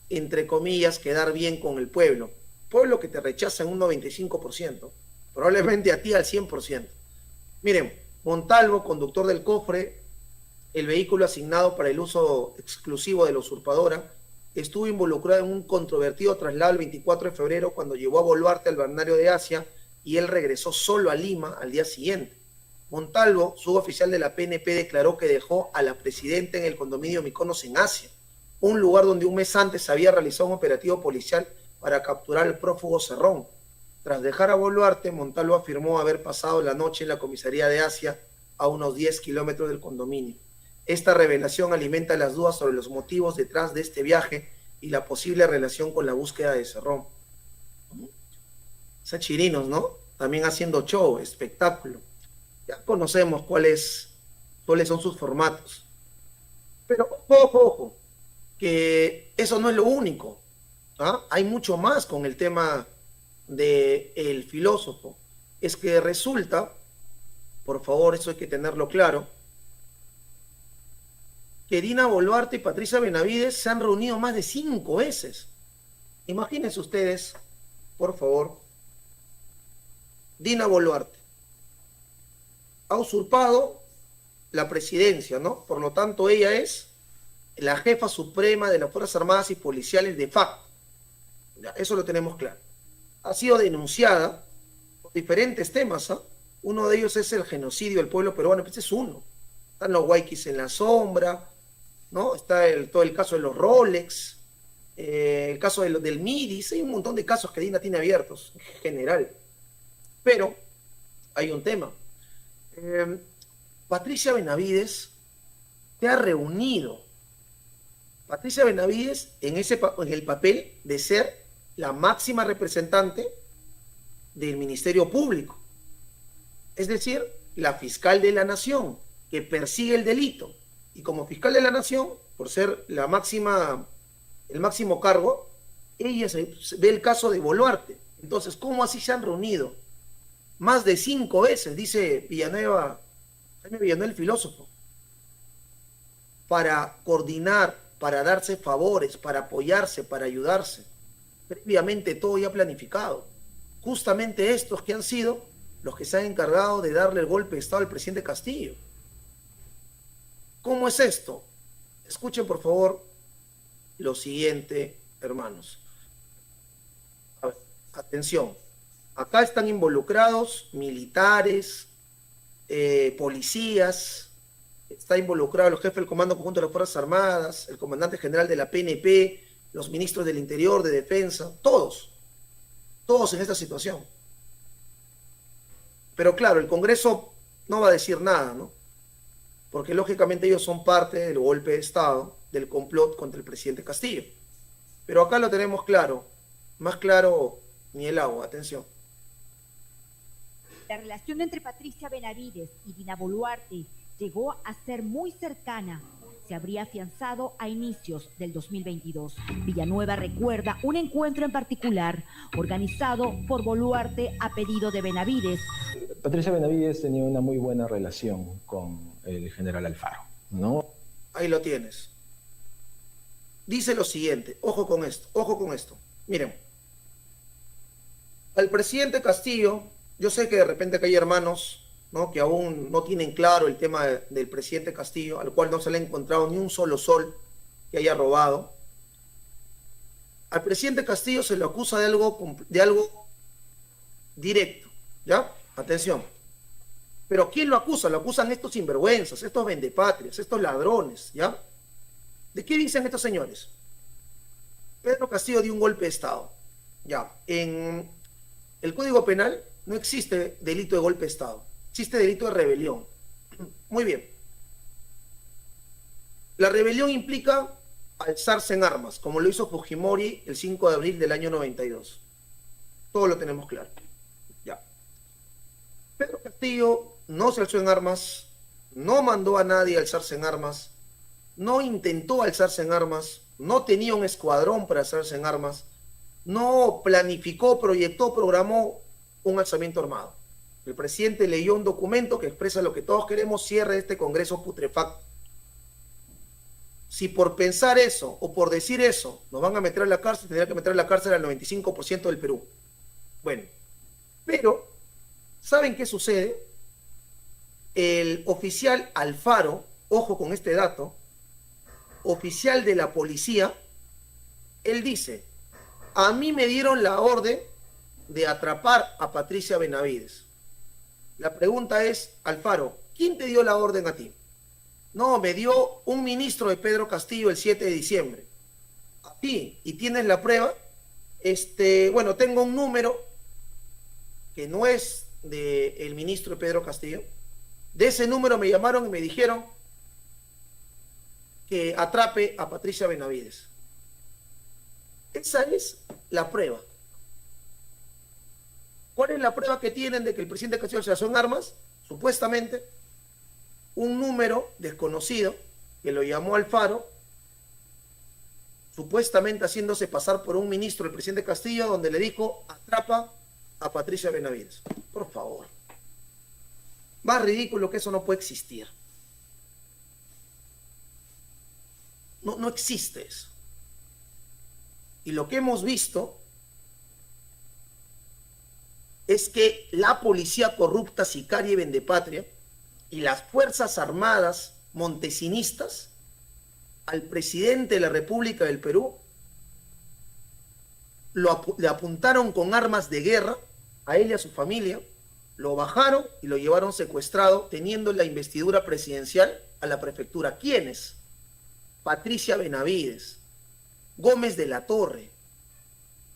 entre comillas, quedar bien con el pueblo? Pueblo que te rechaza en un 95%, probablemente a ti al 100%. Miren, Montalvo, conductor del cofre, el vehículo asignado para el uso exclusivo de la usurpadora, estuvo involucrado en un controvertido traslado el 24 de febrero cuando llevó a Boluarte al balneario de Asia y él regresó solo a Lima al día siguiente. Montalvo, suboficial de la PNP, declaró que dejó a la presidenta en el condominio Mykonos en Asia, un lugar donde un mes antes había realizado un operativo policial para capturar al prófugo Cerrón. Tras dejar a Boluarte, Montalvo afirmó haber pasado la noche en la comisaría de Asia a unos 10 kilómetros del condominio. Esta revelación alimenta las dudas sobre los motivos detrás de este viaje y la posible relación con la búsqueda de Cerrón. Esa Chirinos, ¿no? También haciendo show, espectáculo. Ya conocemos cuáles son sus formatos. Pero ojo, que eso no es lo único. ¿Ah? Hay mucho más con el tema del filósofo. Es que resulta, por favor, eso hay que tenerlo claro, que Dina Boluarte y Patricia Benavides se han reunido más de 5 veces. Imagínense ustedes, por favor, Dina Boluarte ha usurpado la presidencia, ¿no? Por lo tanto, ella es la jefa suprema de las Fuerzas Armadas y Policiales de facto. Ya, eso lo tenemos claro. Ha sido denunciada por diferentes temas, ¿ah? Uno de ellos es el genocidio del pueblo peruano, este es uno. Están los Waikis en la sombra, ¿no? Está todo el caso de los Rolex, el caso del Midis, hay un montón de casos que Dina tiene abiertos, en general. Pero hay un tema. Patricia Benavides te ha reunido. Patricia Benavides en el papel de ser la máxima representante del Ministerio Público. Es decir, la fiscal de la nación, que persigue el delito. Y como fiscal de la nación, por ser el máximo cargo, ella se ve el caso de Boluarte. Entonces, ¿cómo así se han reunido? Más de 5 veces, dice Villanueva, Jaime Villanueva, el filósofo, para coordinar, para darse favores, para apoyarse, para ayudarse. Previamente todo ya planificado. Justamente estos que han sido los que se han encargado de darle el golpe de Estado al presidente Castillo. ¿Cómo es esto? Escuchen por favor lo siguiente, hermanos. A ver, atención. Acá están involucrados militares, policías, está involucrado el jefe del Comando Conjunto de las Fuerzas Armadas, el comandante general de la PNP, los ministros del Interior, de Defensa, todos en esta situación. Pero claro, el Congreso no va a decir nada, ¿no? Porque lógicamente ellos son parte del golpe de Estado, del complot contra el presidente Castillo. Pero acá lo tenemos claro, más claro ni el agua, atención. La relación entre Patricia Benavides y Dina Boluarte llegó a ser muy cercana. Se habría afianzado a inicios del 2022. Villanueva recuerda un encuentro en particular organizado por Boluarte a pedido de Benavides. Patricia Benavides tenía una muy buena relación con el general Alfaro, ¿no? Ahí lo tienes. Dice lo siguiente, ojo con esto. Miren, al presidente Castillo, yo sé que de repente que hay hermanos, ¿no?, que aún no tienen claro el tema del presidente Castillo, al cual no se le ha encontrado ni un solo sol que haya robado. Al presidente Castillo se le acusa de algo directo, ¿ya? Atención. Pero ¿quién lo acusa? Lo acusan estos sinvergüenzas, estos vendepatrias, estos ladrones, ¿ya? ¿De qué dicen estos señores? Pedro Castillo dio un golpe de Estado. Ya, en el Código Penal no existe delito de golpe de Estado, existe delito de rebelión. Muy bien. La rebelión implica alzarse en armas, como lo hizo Fujimori el 5 de abril del año 92. Todo lo tenemos claro. Ya. Pedro Castillo no se alzó en armas, no mandó a nadie a alzarse en armas, no intentó alzarse en armas, no tenía un escuadrón para alzarse en armas, no planificó, proyectó, programó un alzamiento armado. El presidente leyó un documento que expresa lo que todos queremos: cierre este Congreso putrefacto. Si por pensar eso o por decir eso nos van a meter a la cárcel, tendría que meter a la cárcel al 95% del Perú. Bueno, pero ¿saben qué sucede? El oficial Alfaro, ojo con este dato, oficial de la policía, él dice: a mí me dieron la orden de atrapar a Patricia Benavides. La pregunta es, Alfaro, ¿quién te dio la orden a ti? No, me dio un ministro de Pedro Castillo el 7 de diciembre. A ti, ¿y tienes la prueba? Bueno, tengo un número que no es del ministro de Pedro Castillo. De ese número me llamaron y me dijeron que atrape a Patricia Benavides. Esa es la prueba. ¿Cuál es la prueba que tienen de que el presidente Castillo se alzó en armas? Supuestamente un número desconocido que lo llamó Alfaro, supuestamente haciéndose pasar por un ministro del presidente Castillo, donde le dijo, atrapa a Patricia Benavides. Por favor. Más ridículo que eso no puede existir. No existe eso. Y lo que hemos visto es que la policía corrupta, sicaria y vendepatria y las Fuerzas Armadas montesinistas al presidente de la República del Perú le apuntaron con armas de guerra a él y a su familia, lo bajaron y lo llevaron secuestrado, teniendo la investidura presidencial a la prefectura. ¿Quiénes? Patricia Benavides, Gómez de la Torre,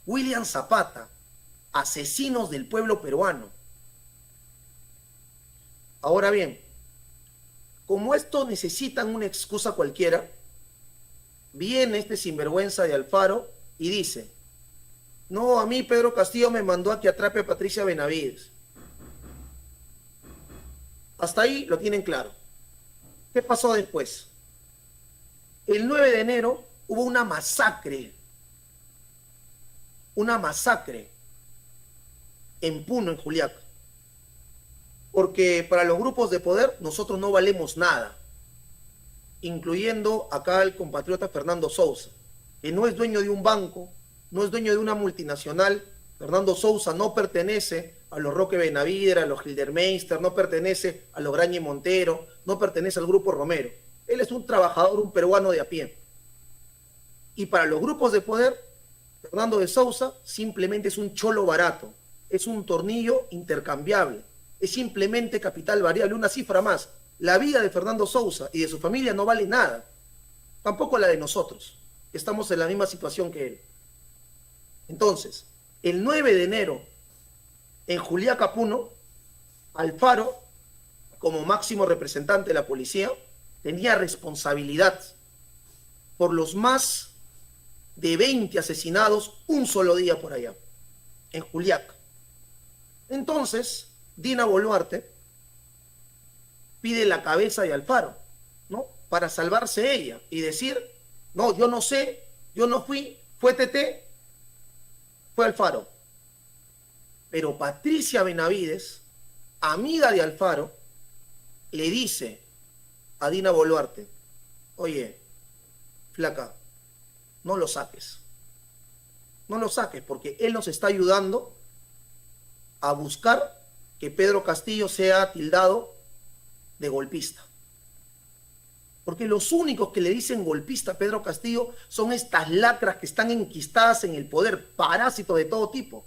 William Zapata, asesinos del pueblo peruano. Ahora bien, como esto necesitan una excusa cualquiera, viene este sinvergüenza de Alfaro y dice, no, a mí Pedro Castillo me mandó a que atrape a Patricia Benavides. Hasta ahí lo tienen claro. ¿Qué pasó después? El 9 de enero hubo una masacre en Puno, en Juliaca. Porque para los grupos de poder nosotros no valemos nada, incluyendo acá el compatriota Fernando Sousa, que no es dueño de un banco, no es dueño de una multinacional. Fernando Sousa no pertenece a los Roque Benavides, a los Gildermeister, no pertenece a los Grañe Montero, no pertenece al grupo Romero. Él es un trabajador, un peruano de a pie. Y para los grupos de poder, Fernando de Sousa simplemente es un cholo barato, es un tornillo intercambiable, es simplemente capital variable, una cifra más. La vida de Fernando Sousa y de su familia no vale nada, tampoco la de nosotros, estamos en la misma situación que él. Entonces, el 9 de enero, en Juliaca, Puno, Alfaro, como máximo representante de la policía, tenía responsabilidad por los más de 20 asesinados un solo día por allá, en Juliaca. Entonces, Dina Boluarte pide la cabeza de Alfaro, ¿no? Para salvarse ella y decir, no, yo no sé, yo no fui, fue TT, fue Alfaro. Pero Patricia Benavides, amiga de Alfaro, le dice a Dina Boluarte, oye, flaca, no lo saques. No lo saques porque él nos está ayudando a buscar que Pedro Castillo sea tildado de golpista. Porque los únicos que le dicen golpista a Pedro Castillo son estas lacras que están enquistadas en el poder, parásitos de todo tipo,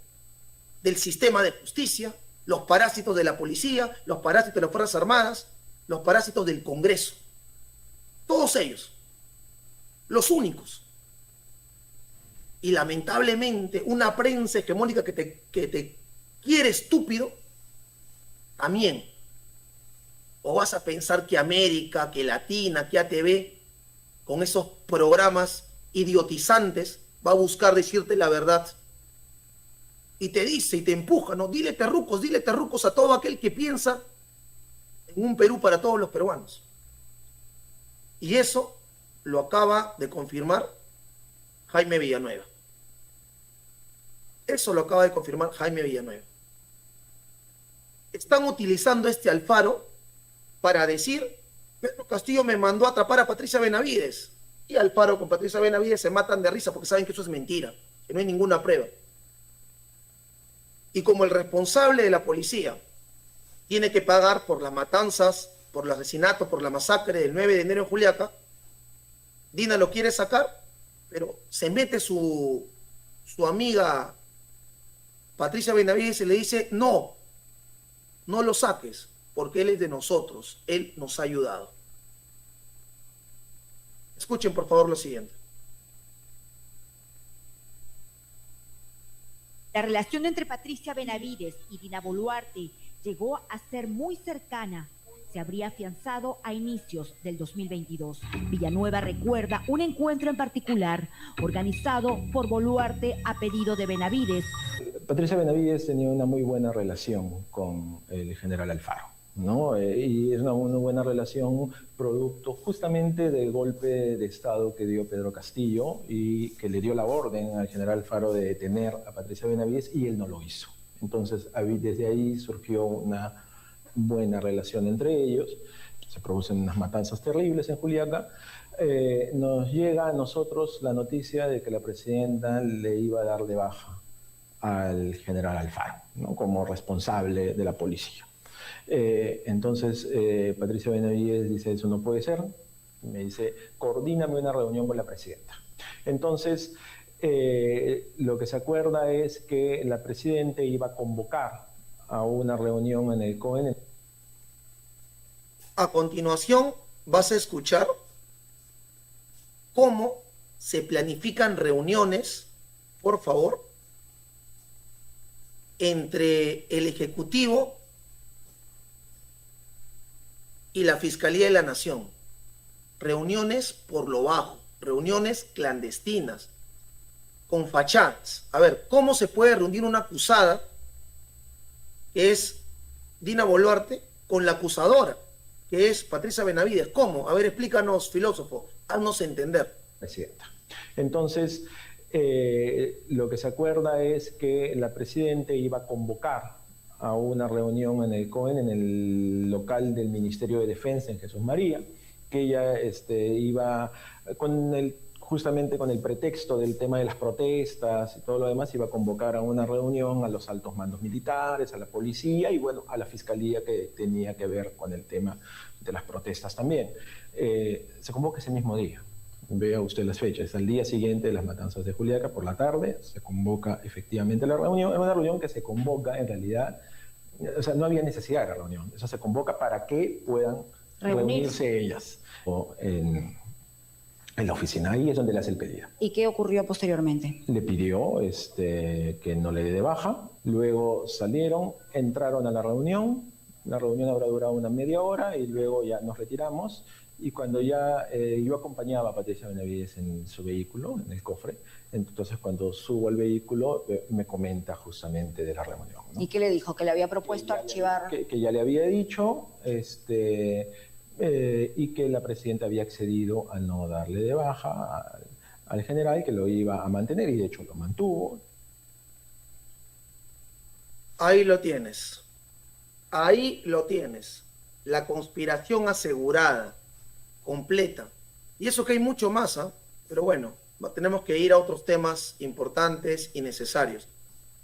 del sistema de justicia, los parásitos de la policía, los parásitos de las Fuerzas Armadas, los parásitos del Congreso. Todos ellos, los únicos. Y lamentablemente una prensa hegemónica que te quiere estúpido, también. O vas a pensar que América, que Latina, que ATV, con esos programas idiotizantes, va a buscar decirte la verdad. Y te dice y te empuja, ¿no? Dile terrucos a todo aquel que piensa en un Perú para todos los peruanos. Y eso lo acaba de confirmar Jaime Villanueva. Eso lo acaba de confirmar Jaime Villanueva. Están utilizando este Alfaro para decir, Pedro Castillo me mandó a atrapar a Patricia Benavides. Y Alfaro con Patricia Benavides se matan de risa porque saben que eso es mentira, que no hay ninguna prueba. Y como el responsable de la policía tiene que pagar por las matanzas, por el asesinato, por la masacre del 9 de enero en Juliaca, Dina lo quiere sacar, pero se mete su amiga Patricia Benavides y le dice, no lo saques, porque él es de nosotros, él nos ha ayudado. Escuchen por favor lo siguiente. La relación entre Patricia Benavides y Dina Boluarte llegó a ser muy cercana. Se habría afianzado a inicios del 2022. Villanueva recuerda un encuentro en particular organizado por Boluarte a pedido de Benavides. Patricia Benavides tenía una muy buena relación con el general Alfaro, ¿no? Y es una buena relación producto justamente del golpe de Estado que dio Pedro Castillo y que le dio la orden al general Alfaro de detener a Patricia Benavides y él no lo hizo. Entonces, desde ahí surgió una buena relación entre ellos, se producen unas matanzas terribles en Juliaca. Nos llega a nosotros la noticia de que la presidenta le iba a dar de baja al general Alfaro, ¿no? Como responsable de la policía. Entonces Patricia Benavides dice, eso no puede ser, me dice, coordíname una reunión con la presidenta. Entonces lo que se acuerda es que la presidenta iba a convocar a una reunión en el COEN. A continuación vas a escuchar cómo se planifican reuniones, por favor, entre el Ejecutivo y la Fiscalía de la Nación. Reuniones por lo bajo, reuniones clandestinas, con fachadas. A ver, ¿cómo se puede reunir una acusada, que es Dina Boluarte, con la acusadora, que es Patricia Benavides? ¿Cómo? A ver, explícanos, filósofo, haznos entender. Presidenta. Entonces, lo que se acuerda es que la presidenta iba a convocar a una reunión en el COEN, en el local del Ministerio de Defensa en Jesús María, que ella iba justamente con el pretexto del tema de las protestas y todo lo demás, iba a convocar a una reunión a los altos mandos militares, a la policía y bueno, a la fiscalía que tenía que ver con el tema de las protestas también. Se convoca ese mismo día. Vea usted las fechas, al día siguiente de las matanzas de Juliaca, por la tarde, se convoca efectivamente la reunión. Es una reunión que se convoca en realidad, o sea, no había necesidad de la reunión, eso se convoca para que puedan reunirse ellas en la oficina. Ahí es donde le hace el pedido. ¿Y qué ocurrió posteriormente? Le pidió que no le dé de baja, luego salieron, entraron a la reunión habrá durado una media hora y luego ya nos retiramos. Y cuando ya yo acompañaba a Patricia Benavides en su vehículo, en el cofre, entonces cuando subo al vehículo me comenta justamente de la reunión, ¿no? ¿Y qué le dijo? ¿Que le había propuesto archivar? Que ya le había dicho, y que la presidenta había accedido a no darle de baja al general, que lo iba a mantener y de hecho lo mantuvo. Ahí lo tienes. Ahí lo tienes. La conspiración asegurada, completa. Y eso que hay mucho más, ¿eh? Pero bueno, tenemos que ir a otros temas importantes y necesarios.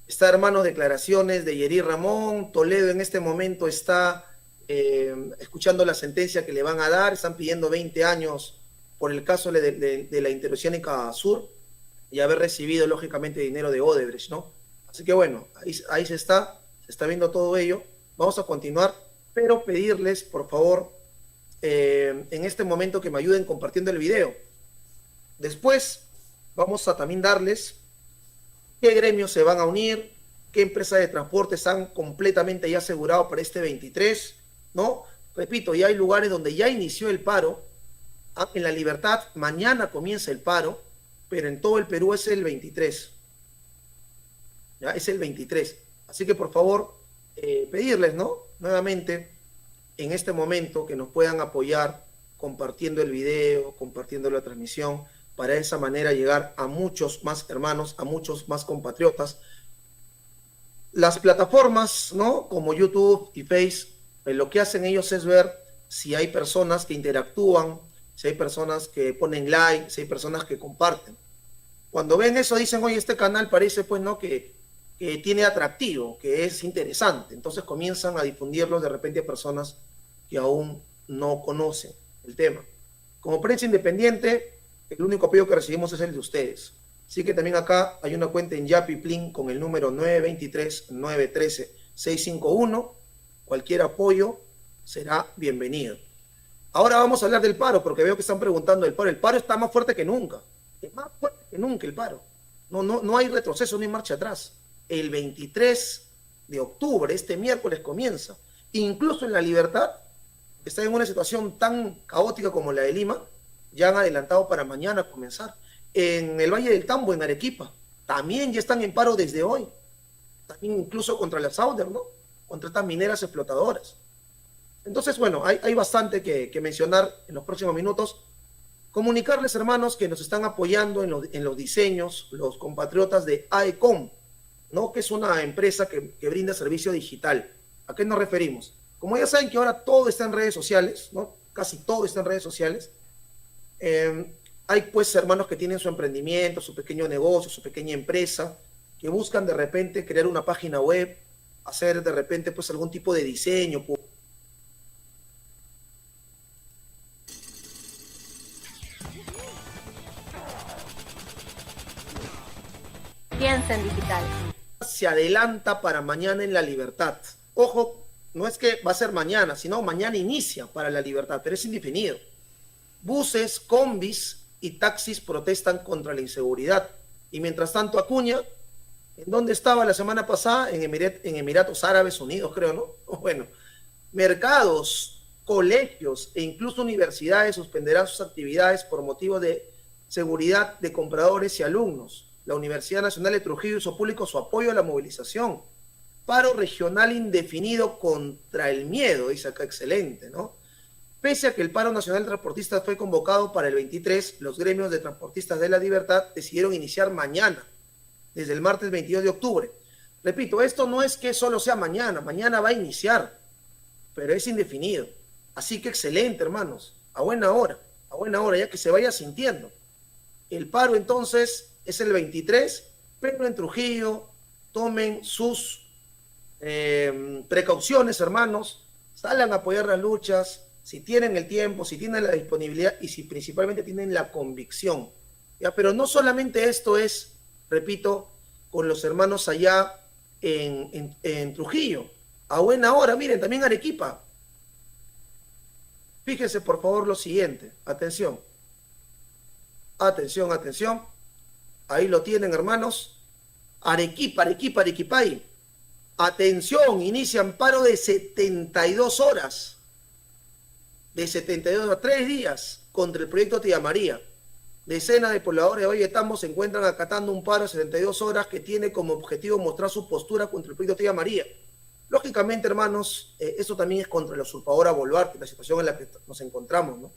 Está, hermanos, declaraciones de Yerí Ramón. Toledo en este momento está escuchando la sentencia que le van a dar. Están pidiendo 20 años por el caso de la intervención en Cadasur y haber recibido, lógicamente, dinero de Odebrecht, ¿no? Así que bueno, ahí se está viendo todo ello. Vamos a continuar, pero pedirles, por favor, en este momento que me ayuden compartiendo el video. Después vamos a también darles qué gremios se van a unir, qué empresas de transporte están completamente ya asegurados para este 23, ¿no? Repito, ya hay lugares donde ya inició el paro. En La Libertad mañana comienza el paro, pero en todo el Perú es el 23. Ya es el 23. Así que por favor, pedirles, ¿no? Nuevamente, en este momento, que nos puedan apoyar compartiendo el video, compartiendo la transmisión, para de esa manera llegar a muchos más hermanos, a muchos más compatriotas. Las plataformas, ¿no? Como YouTube y Face, lo que hacen ellos es ver si hay personas que interactúan, si hay personas que ponen like, si hay personas que comparten. Cuando ven eso dicen, oye, este canal parece pues, ¿no? que tiene atractivo, que es interesante. Entonces comienzan a difundirlo de repente a personas que aún no conocen el tema. Como prensa independiente, el único apoyo que recibimos es el de ustedes. Así que también acá hay una cuenta en Yapi Plin con el número 923-913-651. Cualquier apoyo será bienvenido. Ahora vamos a hablar del paro, porque veo que están preguntando del paro. El paro está más fuerte que nunca. Es más fuerte que nunca el paro. No hay retroceso, no hay marcha atrás. El 23 de octubre, este miércoles, comienza. Incluso en La Libertad, que está en una situación tan caótica como la de Lima, ya han adelantado para mañana comenzar. En el Valle del Tambo, en Arequipa, también ya están en paro desde hoy. También incluso contra la Sauder, ¿no? Contra estas mineras explotadoras. Entonces, bueno, hay bastante que mencionar en los próximos minutos. Comunicarles, hermanos, que nos están apoyando en los diseños los compatriotas de AECOM, ¿no? Que es una empresa que brinda servicio digital. ¿A qué nos referimos? Como ya saben que ahora todo está en redes sociales, ¿no? Casi todo está en redes sociales. Hay pues hermanos que tienen su emprendimiento, su pequeño negocio, su pequeña empresa, que buscan de repente crear una página web, hacer de repente pues algún tipo de diseño. Piensa en digital. Se adelanta para mañana en La Libertad. Ojo, no es que va a ser mañana, sino mañana inicia para La Libertad, pero es indefinido. Buses, combis y taxis protestan contra la inseguridad. Y mientras tanto Acuña, ¿en dónde estaba la semana pasada? En Emiratos Árabes Unidos, creo, ¿no? Bueno, mercados, colegios e incluso universidades suspenderán sus actividades por motivo de seguridad de compradores y alumnos. La Universidad Nacional de Trujillo hizo público su apoyo a la movilización. Paro regional indefinido contra el miedo, dice acá, excelente, ¿no? Pese a que el paro nacional de transportistas fue convocado para el 23, los gremios de transportistas de La Libertad decidieron iniciar mañana, desde el martes 22 de octubre. Repito, esto no es que solo sea mañana, mañana va a iniciar, pero es indefinido. Así que excelente, hermanos, a buena hora, ya que se vaya sintiendo. El paro entonces es el 23, pero en Trujillo tomen sus precauciones, hermanos, salgan a apoyar las luchas, si tienen el tiempo, si tienen la disponibilidad y si principalmente tienen la convicción. ¿Ya? Pero no solamente esto es, repito, con los hermanos allá en Trujillo. A buena hora, miren, también Arequipa. Fíjense por favor lo siguiente, atención. Atención, atención. Ahí lo tienen, hermanos. Arequipay. Atención, inician paro de 72 horas. De 72 a 3 días contra el proyecto Tía María. Decenas de pobladores de Valle de Tambo se encuentran acatando un paro de 72 horas que tiene como objetivo mostrar su postura contra el proyecto Tía María. Lógicamente, hermanos, esto también es contra la usurpadora Boluarte, la situación en la que nos encontramos, ¿no?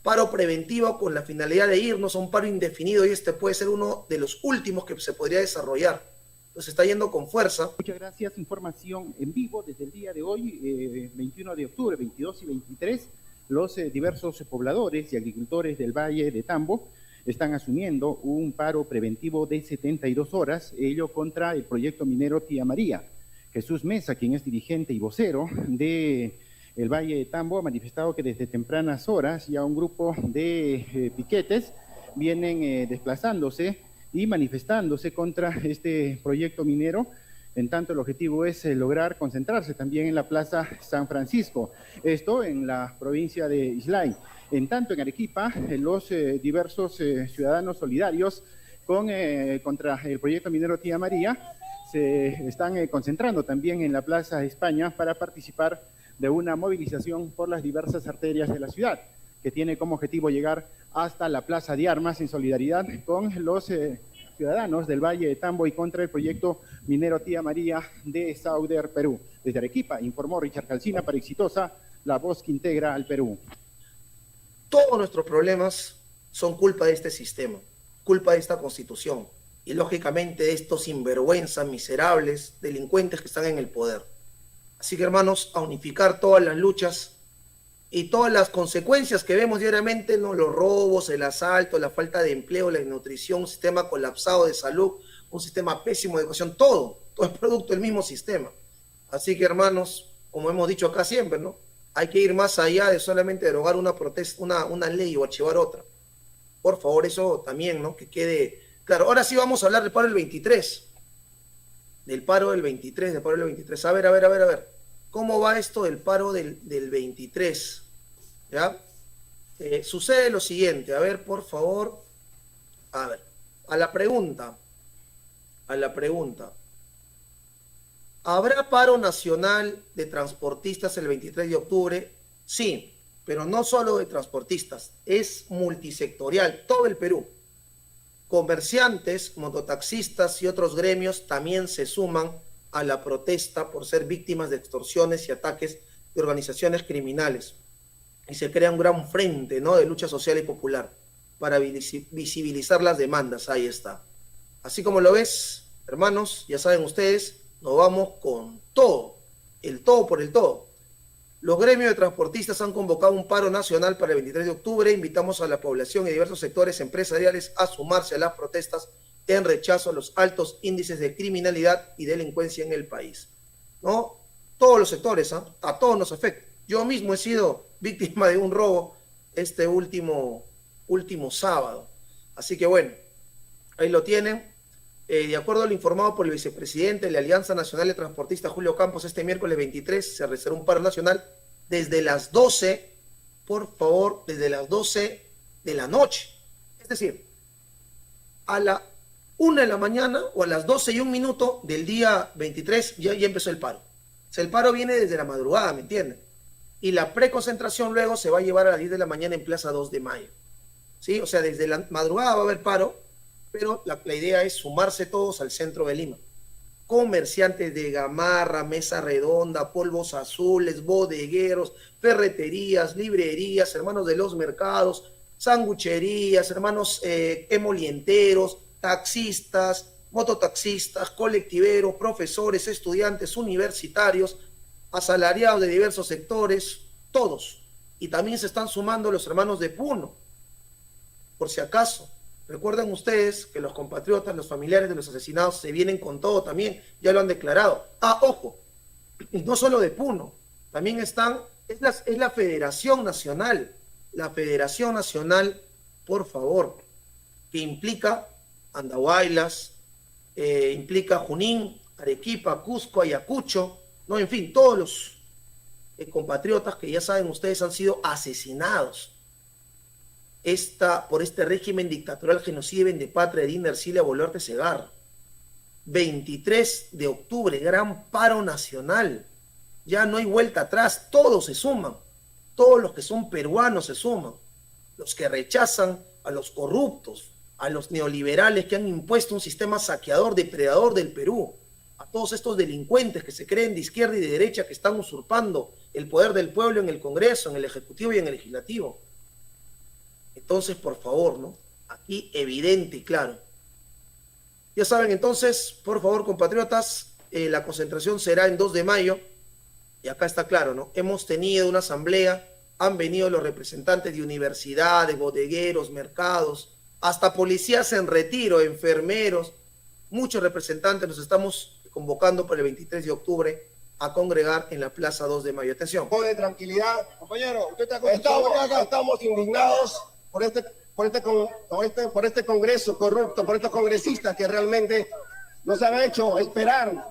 Paro preventivo con la finalidad de irnos a un paro indefinido y este puede ser uno de los últimos que se podría desarrollar. Entonces está yendo con fuerza. Muchas gracias. Información en vivo desde el día de hoy, 21 de octubre, 22 y 23. Los diversos pobladores y agricultores del Valle de Tambo están asumiendo un paro preventivo de 72 horas, ello contra el proyecto minero Tía María. Jesús Mesa, quien es dirigente y vocero de el Valle de Tambo, ha manifestado que desde tempranas horas ya un grupo de piquetes vienen desplazándose y manifestándose contra este proyecto minero. En tanto, el objetivo es lograr concentrarse también en la Plaza San Francisco, esto en la provincia de Islay. En tanto, en Arequipa, los diversos ciudadanos solidarios contra el proyecto minero Tía María se están concentrando también en la Plaza España para participar de una movilización por las diversas arterias de la ciudad, que tiene como objetivo llegar hasta la Plaza de Armas en solidaridad con los ciudadanos del Valle de Tambo y contra el proyecto minero Tía María de Sauder, Perú. Desde Arequipa, informó Richard Calcina para Exitosa, la voz que integra al Perú. Todos nuestros problemas son culpa de este sistema, culpa de esta constitución y lógicamente de estos sinvergüenzas, miserables, delincuentes que están en el poder. Así que, hermanos, a unificar todas las luchas y todas las consecuencias que vemos diariamente, ¿no? Los robos, el asalto, la falta de empleo, la desnutrición, un sistema colapsado de salud, un sistema pésimo de educación, todo es producto del mismo sistema. Así que, hermanos, como hemos dicho acá siempre, ¿no? Hay que ir más allá de solamente derogar una ley o archivar otra. Por favor, eso también, ¿no? Que quede claro. Ahora sí vamos a hablar del paro del 23. Del paro del 23. A ver. ¿Cómo va esto del paro del 23? ¿Ya? Sucede lo siguiente. A ver, por favor. A ver. A la pregunta. ¿Habrá paro nacional de transportistas el 23 de octubre? Sí, pero no solo de transportistas. Es multisectorial. Todo el Perú. Comerciantes, mototaxistas y otros gremios también se suman a la protesta por ser víctimas de extorsiones y ataques de organizaciones criminales. Y se crea un gran frente, ¿no?, de lucha social y popular para visibilizar las demandas. Ahí está. Así como lo ves, hermanos, ya saben ustedes, nos vamos con todo, el todo por el todo. Los gremios de transportistas han convocado un paro nacional para el 23 de octubre. Invitamos a la población y diversos sectores empresariales a sumarse a las protestas en rechazo a los altos índices de criminalidad y delincuencia en el país, ¿no? Todos los sectores, ¿eh? A todos nos afecta. Yo mismo he sido víctima de un robo este último sábado. Así que bueno, ahí lo tienen. De acuerdo a lo informado por el vicepresidente de la Alianza Nacional de Transportistas, Julio Campos, este miércoles 23 se realizará un paro nacional desde las 12, por favor, desde las 12 de la noche. Es decir, a la 1 de la mañana o a las 12:01 del día 23 ya empezó el paro. O sea, el paro viene desde la madrugada, ¿me entienden? Y la preconcentración luego se va a llevar a las 10 de la mañana en Plaza 2 de Mayo. ¿Sí? O sea, desde la madrugada va a haber paro, pero la idea es sumarse todos al centro de Lima. Comerciantes de Gamarra, Mesa Redonda, Polvos Azules, bodegueros, ferreterías, librerías, hermanos de los mercados, sangucherías, hermanos emolienteros, taxistas, mototaxistas, colectiveros, profesores, estudiantes, universitarios, asalariados de diversos sectores, todos. Y también se están sumando los hermanos de Puno, por si acaso. Recuerden ustedes que los compatriotas, los familiares de los asesinados se vienen con todo también, ya lo han declarado. Ah, ojo, y no solo de Puno, también es la Federación Nacional, por favor, que implica Andahuaylas, implica Junín, Arequipa, Cusco, Ayacucho, no, en fin, todos los compatriotas que ya saben ustedes han sido asesinados por este régimen dictatorial, genocida y vendepatria de Dina Ercilia Boluarte Segarra. 23 de octubre, gran paro nacional. Ya no hay vuelta atrás, todos se suman. Todos los que son peruanos se suman. Los que rechazan a los corruptos, a los neoliberales que han impuesto un sistema saqueador, depredador del Perú, a todos estos delincuentes que se creen de izquierda y de derecha que están usurpando el poder del pueblo en el Congreso, en el Ejecutivo y en el Legislativo. Entonces, por favor, ¿no? Aquí evidente y claro. Ya saben, entonces, por favor, compatriotas, la concentración será en 2 de mayo, y acá está claro, ¿no? Hemos tenido una asamblea, han venido los representantes de universidades, bodegueros, mercados, hasta policías en retiro, enfermeros, muchos representantes nos estamos convocando para el 23 de octubre a congregar en la Plaza 2 de Mayo. Atención. De tranquilidad, compañero, estamos indignados por este Congreso corrupto, por estos congresistas que realmente nos han hecho esperar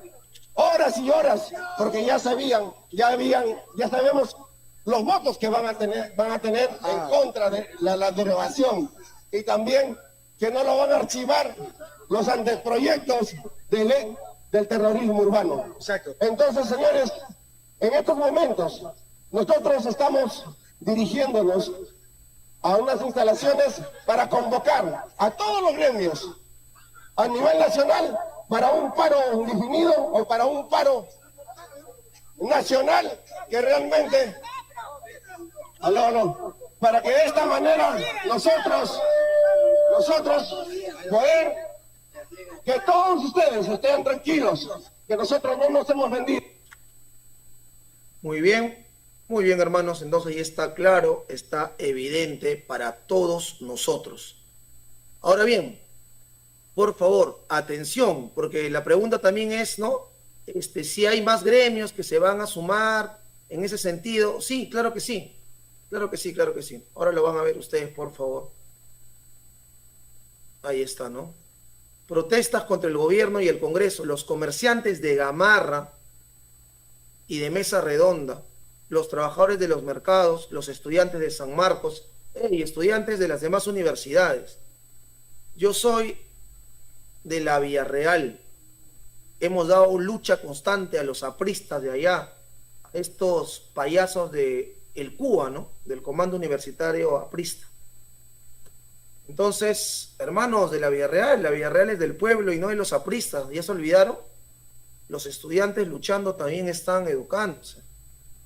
horas y horas, porque ya sabemos los votos que van a tener en contra de la derogación, y también que no lo van a archivar los anteproyectos de ley del terrorismo urbano. Exacto. Entonces, señores, en estos momentos nosotros estamos dirigiéndonos a unas instalaciones para convocar a todos los gremios a nivel nacional para un paro indefinido o para un paro nacional que realmente, para que de esta manera nosotros poder que todos ustedes estén tranquilos, que nosotros no nos hemos vendido. Muy bien, hermanos, entonces ya está claro, está evidente para todos nosotros. Ahora bien, por favor, atención, porque la pregunta también es, ¿no? Si hay más gremios que se van a sumar en ese sentido. Sí, claro que sí. Ahora lo van a ver ustedes, por favor. Ahí está, ¿no? Protestas contra el gobierno y el Congreso. Los comerciantes de Gamarra y de Mesa Redonda, los trabajadores de los mercados, los estudiantes de San Marcos y estudiantes de las demás universidades. Yo soy de la Villarreal. Hemos dado lucha constante a los apristas de allá, a estos payasos de el CUA, ¿no? Del Comando Universitario Aprista. Entonces, hermanos de la Villarreal es del pueblo y no de los apristas. ¿Ya se olvidaron? Los estudiantes luchando también están educándose.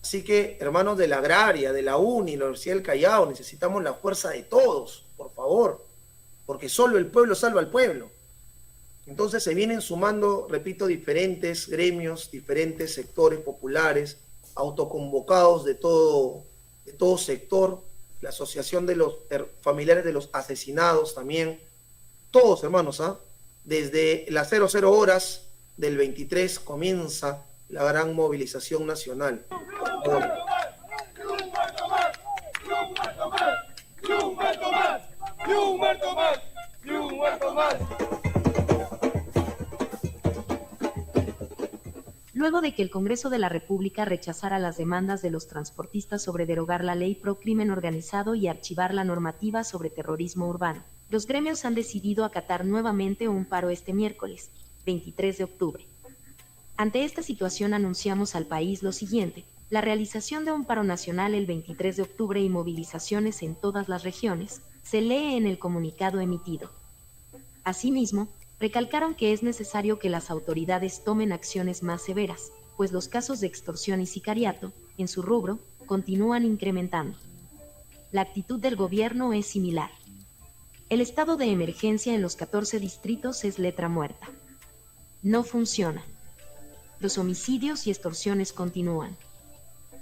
Así que, hermanos de la Agraria, de la UNI, la Universidad del Callao, necesitamos la fuerza de todos, por favor, porque solo el pueblo salva al pueblo. Entonces se vienen sumando, repito, diferentes gremios, diferentes sectores populares, autoconvocados de todo sector, la Asociación de los Familiares de los Asesinados también, todos, hermanos, desde las 00 horas del 23 comienza la gran movilización nacional. Luego de que el Congreso de la República rechazara las demandas de los transportistas sobre derogar la ley pro crimen organizado y archivar la normativa sobre terrorismo urbano, los gremios han decidido acatar nuevamente un paro este miércoles, 23 de octubre. Ante esta situación anunciamos al país lo siguiente: la realización de un paro nacional el 23 de octubre y movilizaciones en todas las regiones, se lee en el comunicado emitido. Asimismo, recalcaron que es necesario que las autoridades tomen acciones más severas, pues los casos de extorsión y sicariato, en su rubro, continúan incrementando. La actitud del gobierno es similar. El estado de emergencia en los 14 distritos es letra muerta. No funciona. Los homicidios y extorsiones continúan.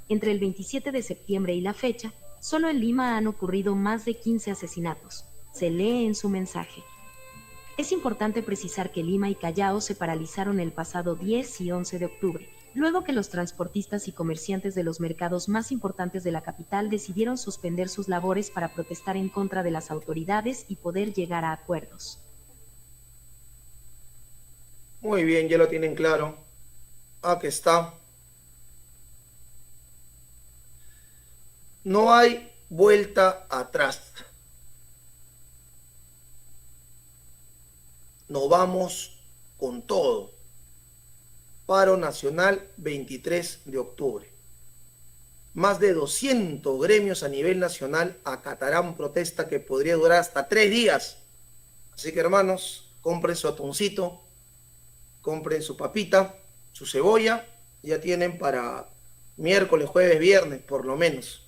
Entre el 27 de septiembre y la fecha, solo en Lima han ocurrido más de 15 asesinatos, se lee en su mensaje. Es importante precisar que Lima y Callao se paralizaron el pasado 10 y 11 de octubre, luego que los transportistas y comerciantes de los mercados más importantes de la capital decidieron suspender sus labores para protestar en contra de las autoridades y poder llegar a acuerdos. Muy bien, ya lo tienen claro. Aquí está. No hay vuelta atrás. Nos vamos con todo. Paro nacional 23 de octubre. Más de 200 gremios a nivel nacional acatarán protesta que podría durar hasta 3 días. Así que, hermanos, compren su atuncito, compren su papita, su cebolla. Ya tienen para miércoles, jueves, viernes, por lo menos.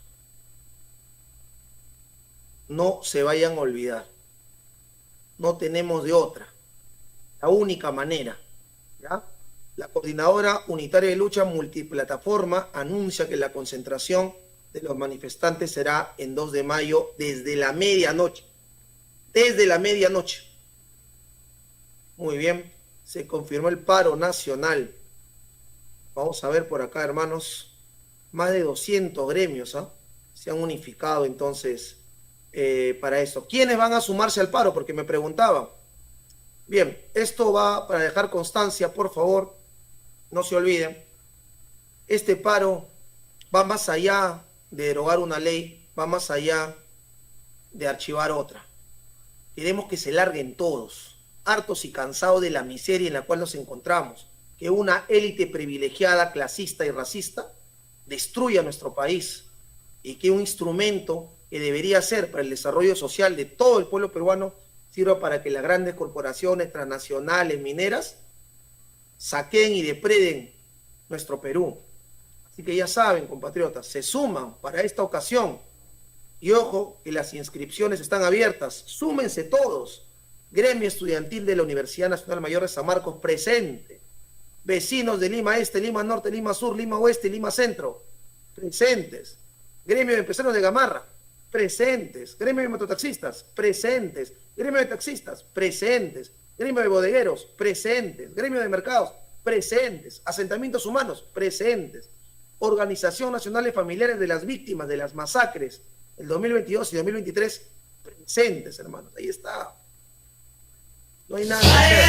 No se vayan a olvidar. No tenemos de otra. La única manera, ¿ya? La Coordinadora Unitaria de Lucha Multiplataforma anuncia que la concentración de los manifestantes será en 2 de mayo desde la medianoche. Desde la medianoche. Muy bien, se confirmó el paro nacional. Vamos a ver por acá, hermanos, más de 200 gremios se han unificado entonces para eso. ¿Quiénes van a sumarse al paro? Porque me preguntaban. Bien, esto va para dejar constancia, por favor, no se olviden. Este paro va más allá de derogar una ley, va más allá de archivar otra. Queremos que se larguen todos, hartos y cansados de la miseria en la cual nos encontramos, que una élite privilegiada, clasista y racista destruya nuestro país y que un instrumento que debería ser para el desarrollo social de todo el pueblo peruano sirva para que las grandes corporaciones transnacionales mineras saquen y depreden nuestro Perú. Así que ya saben, compatriotas, se suman para esta ocasión. Y ojo, que las inscripciones están abiertas. Súmense todos. Gremio Estudiantil de la Universidad Nacional Mayor de San Marcos presente. Vecinos de Lima Este, Lima Norte, Lima Sur, Lima Oeste y Lima Centro presentes. Gremio de Empresarios de Gamarra presentes. Gremio de mototaxistas presentes. Gremio de taxistas presentes. Gremio de bodegueros presentes. Gremio de mercados presentes. Asentamientos humanos presentes. Organización Nacional de Familiares de las Víctimas de las Masacres del 2022 y 2023 presentes, hermanos. Ahí está. No hay nada que hacer.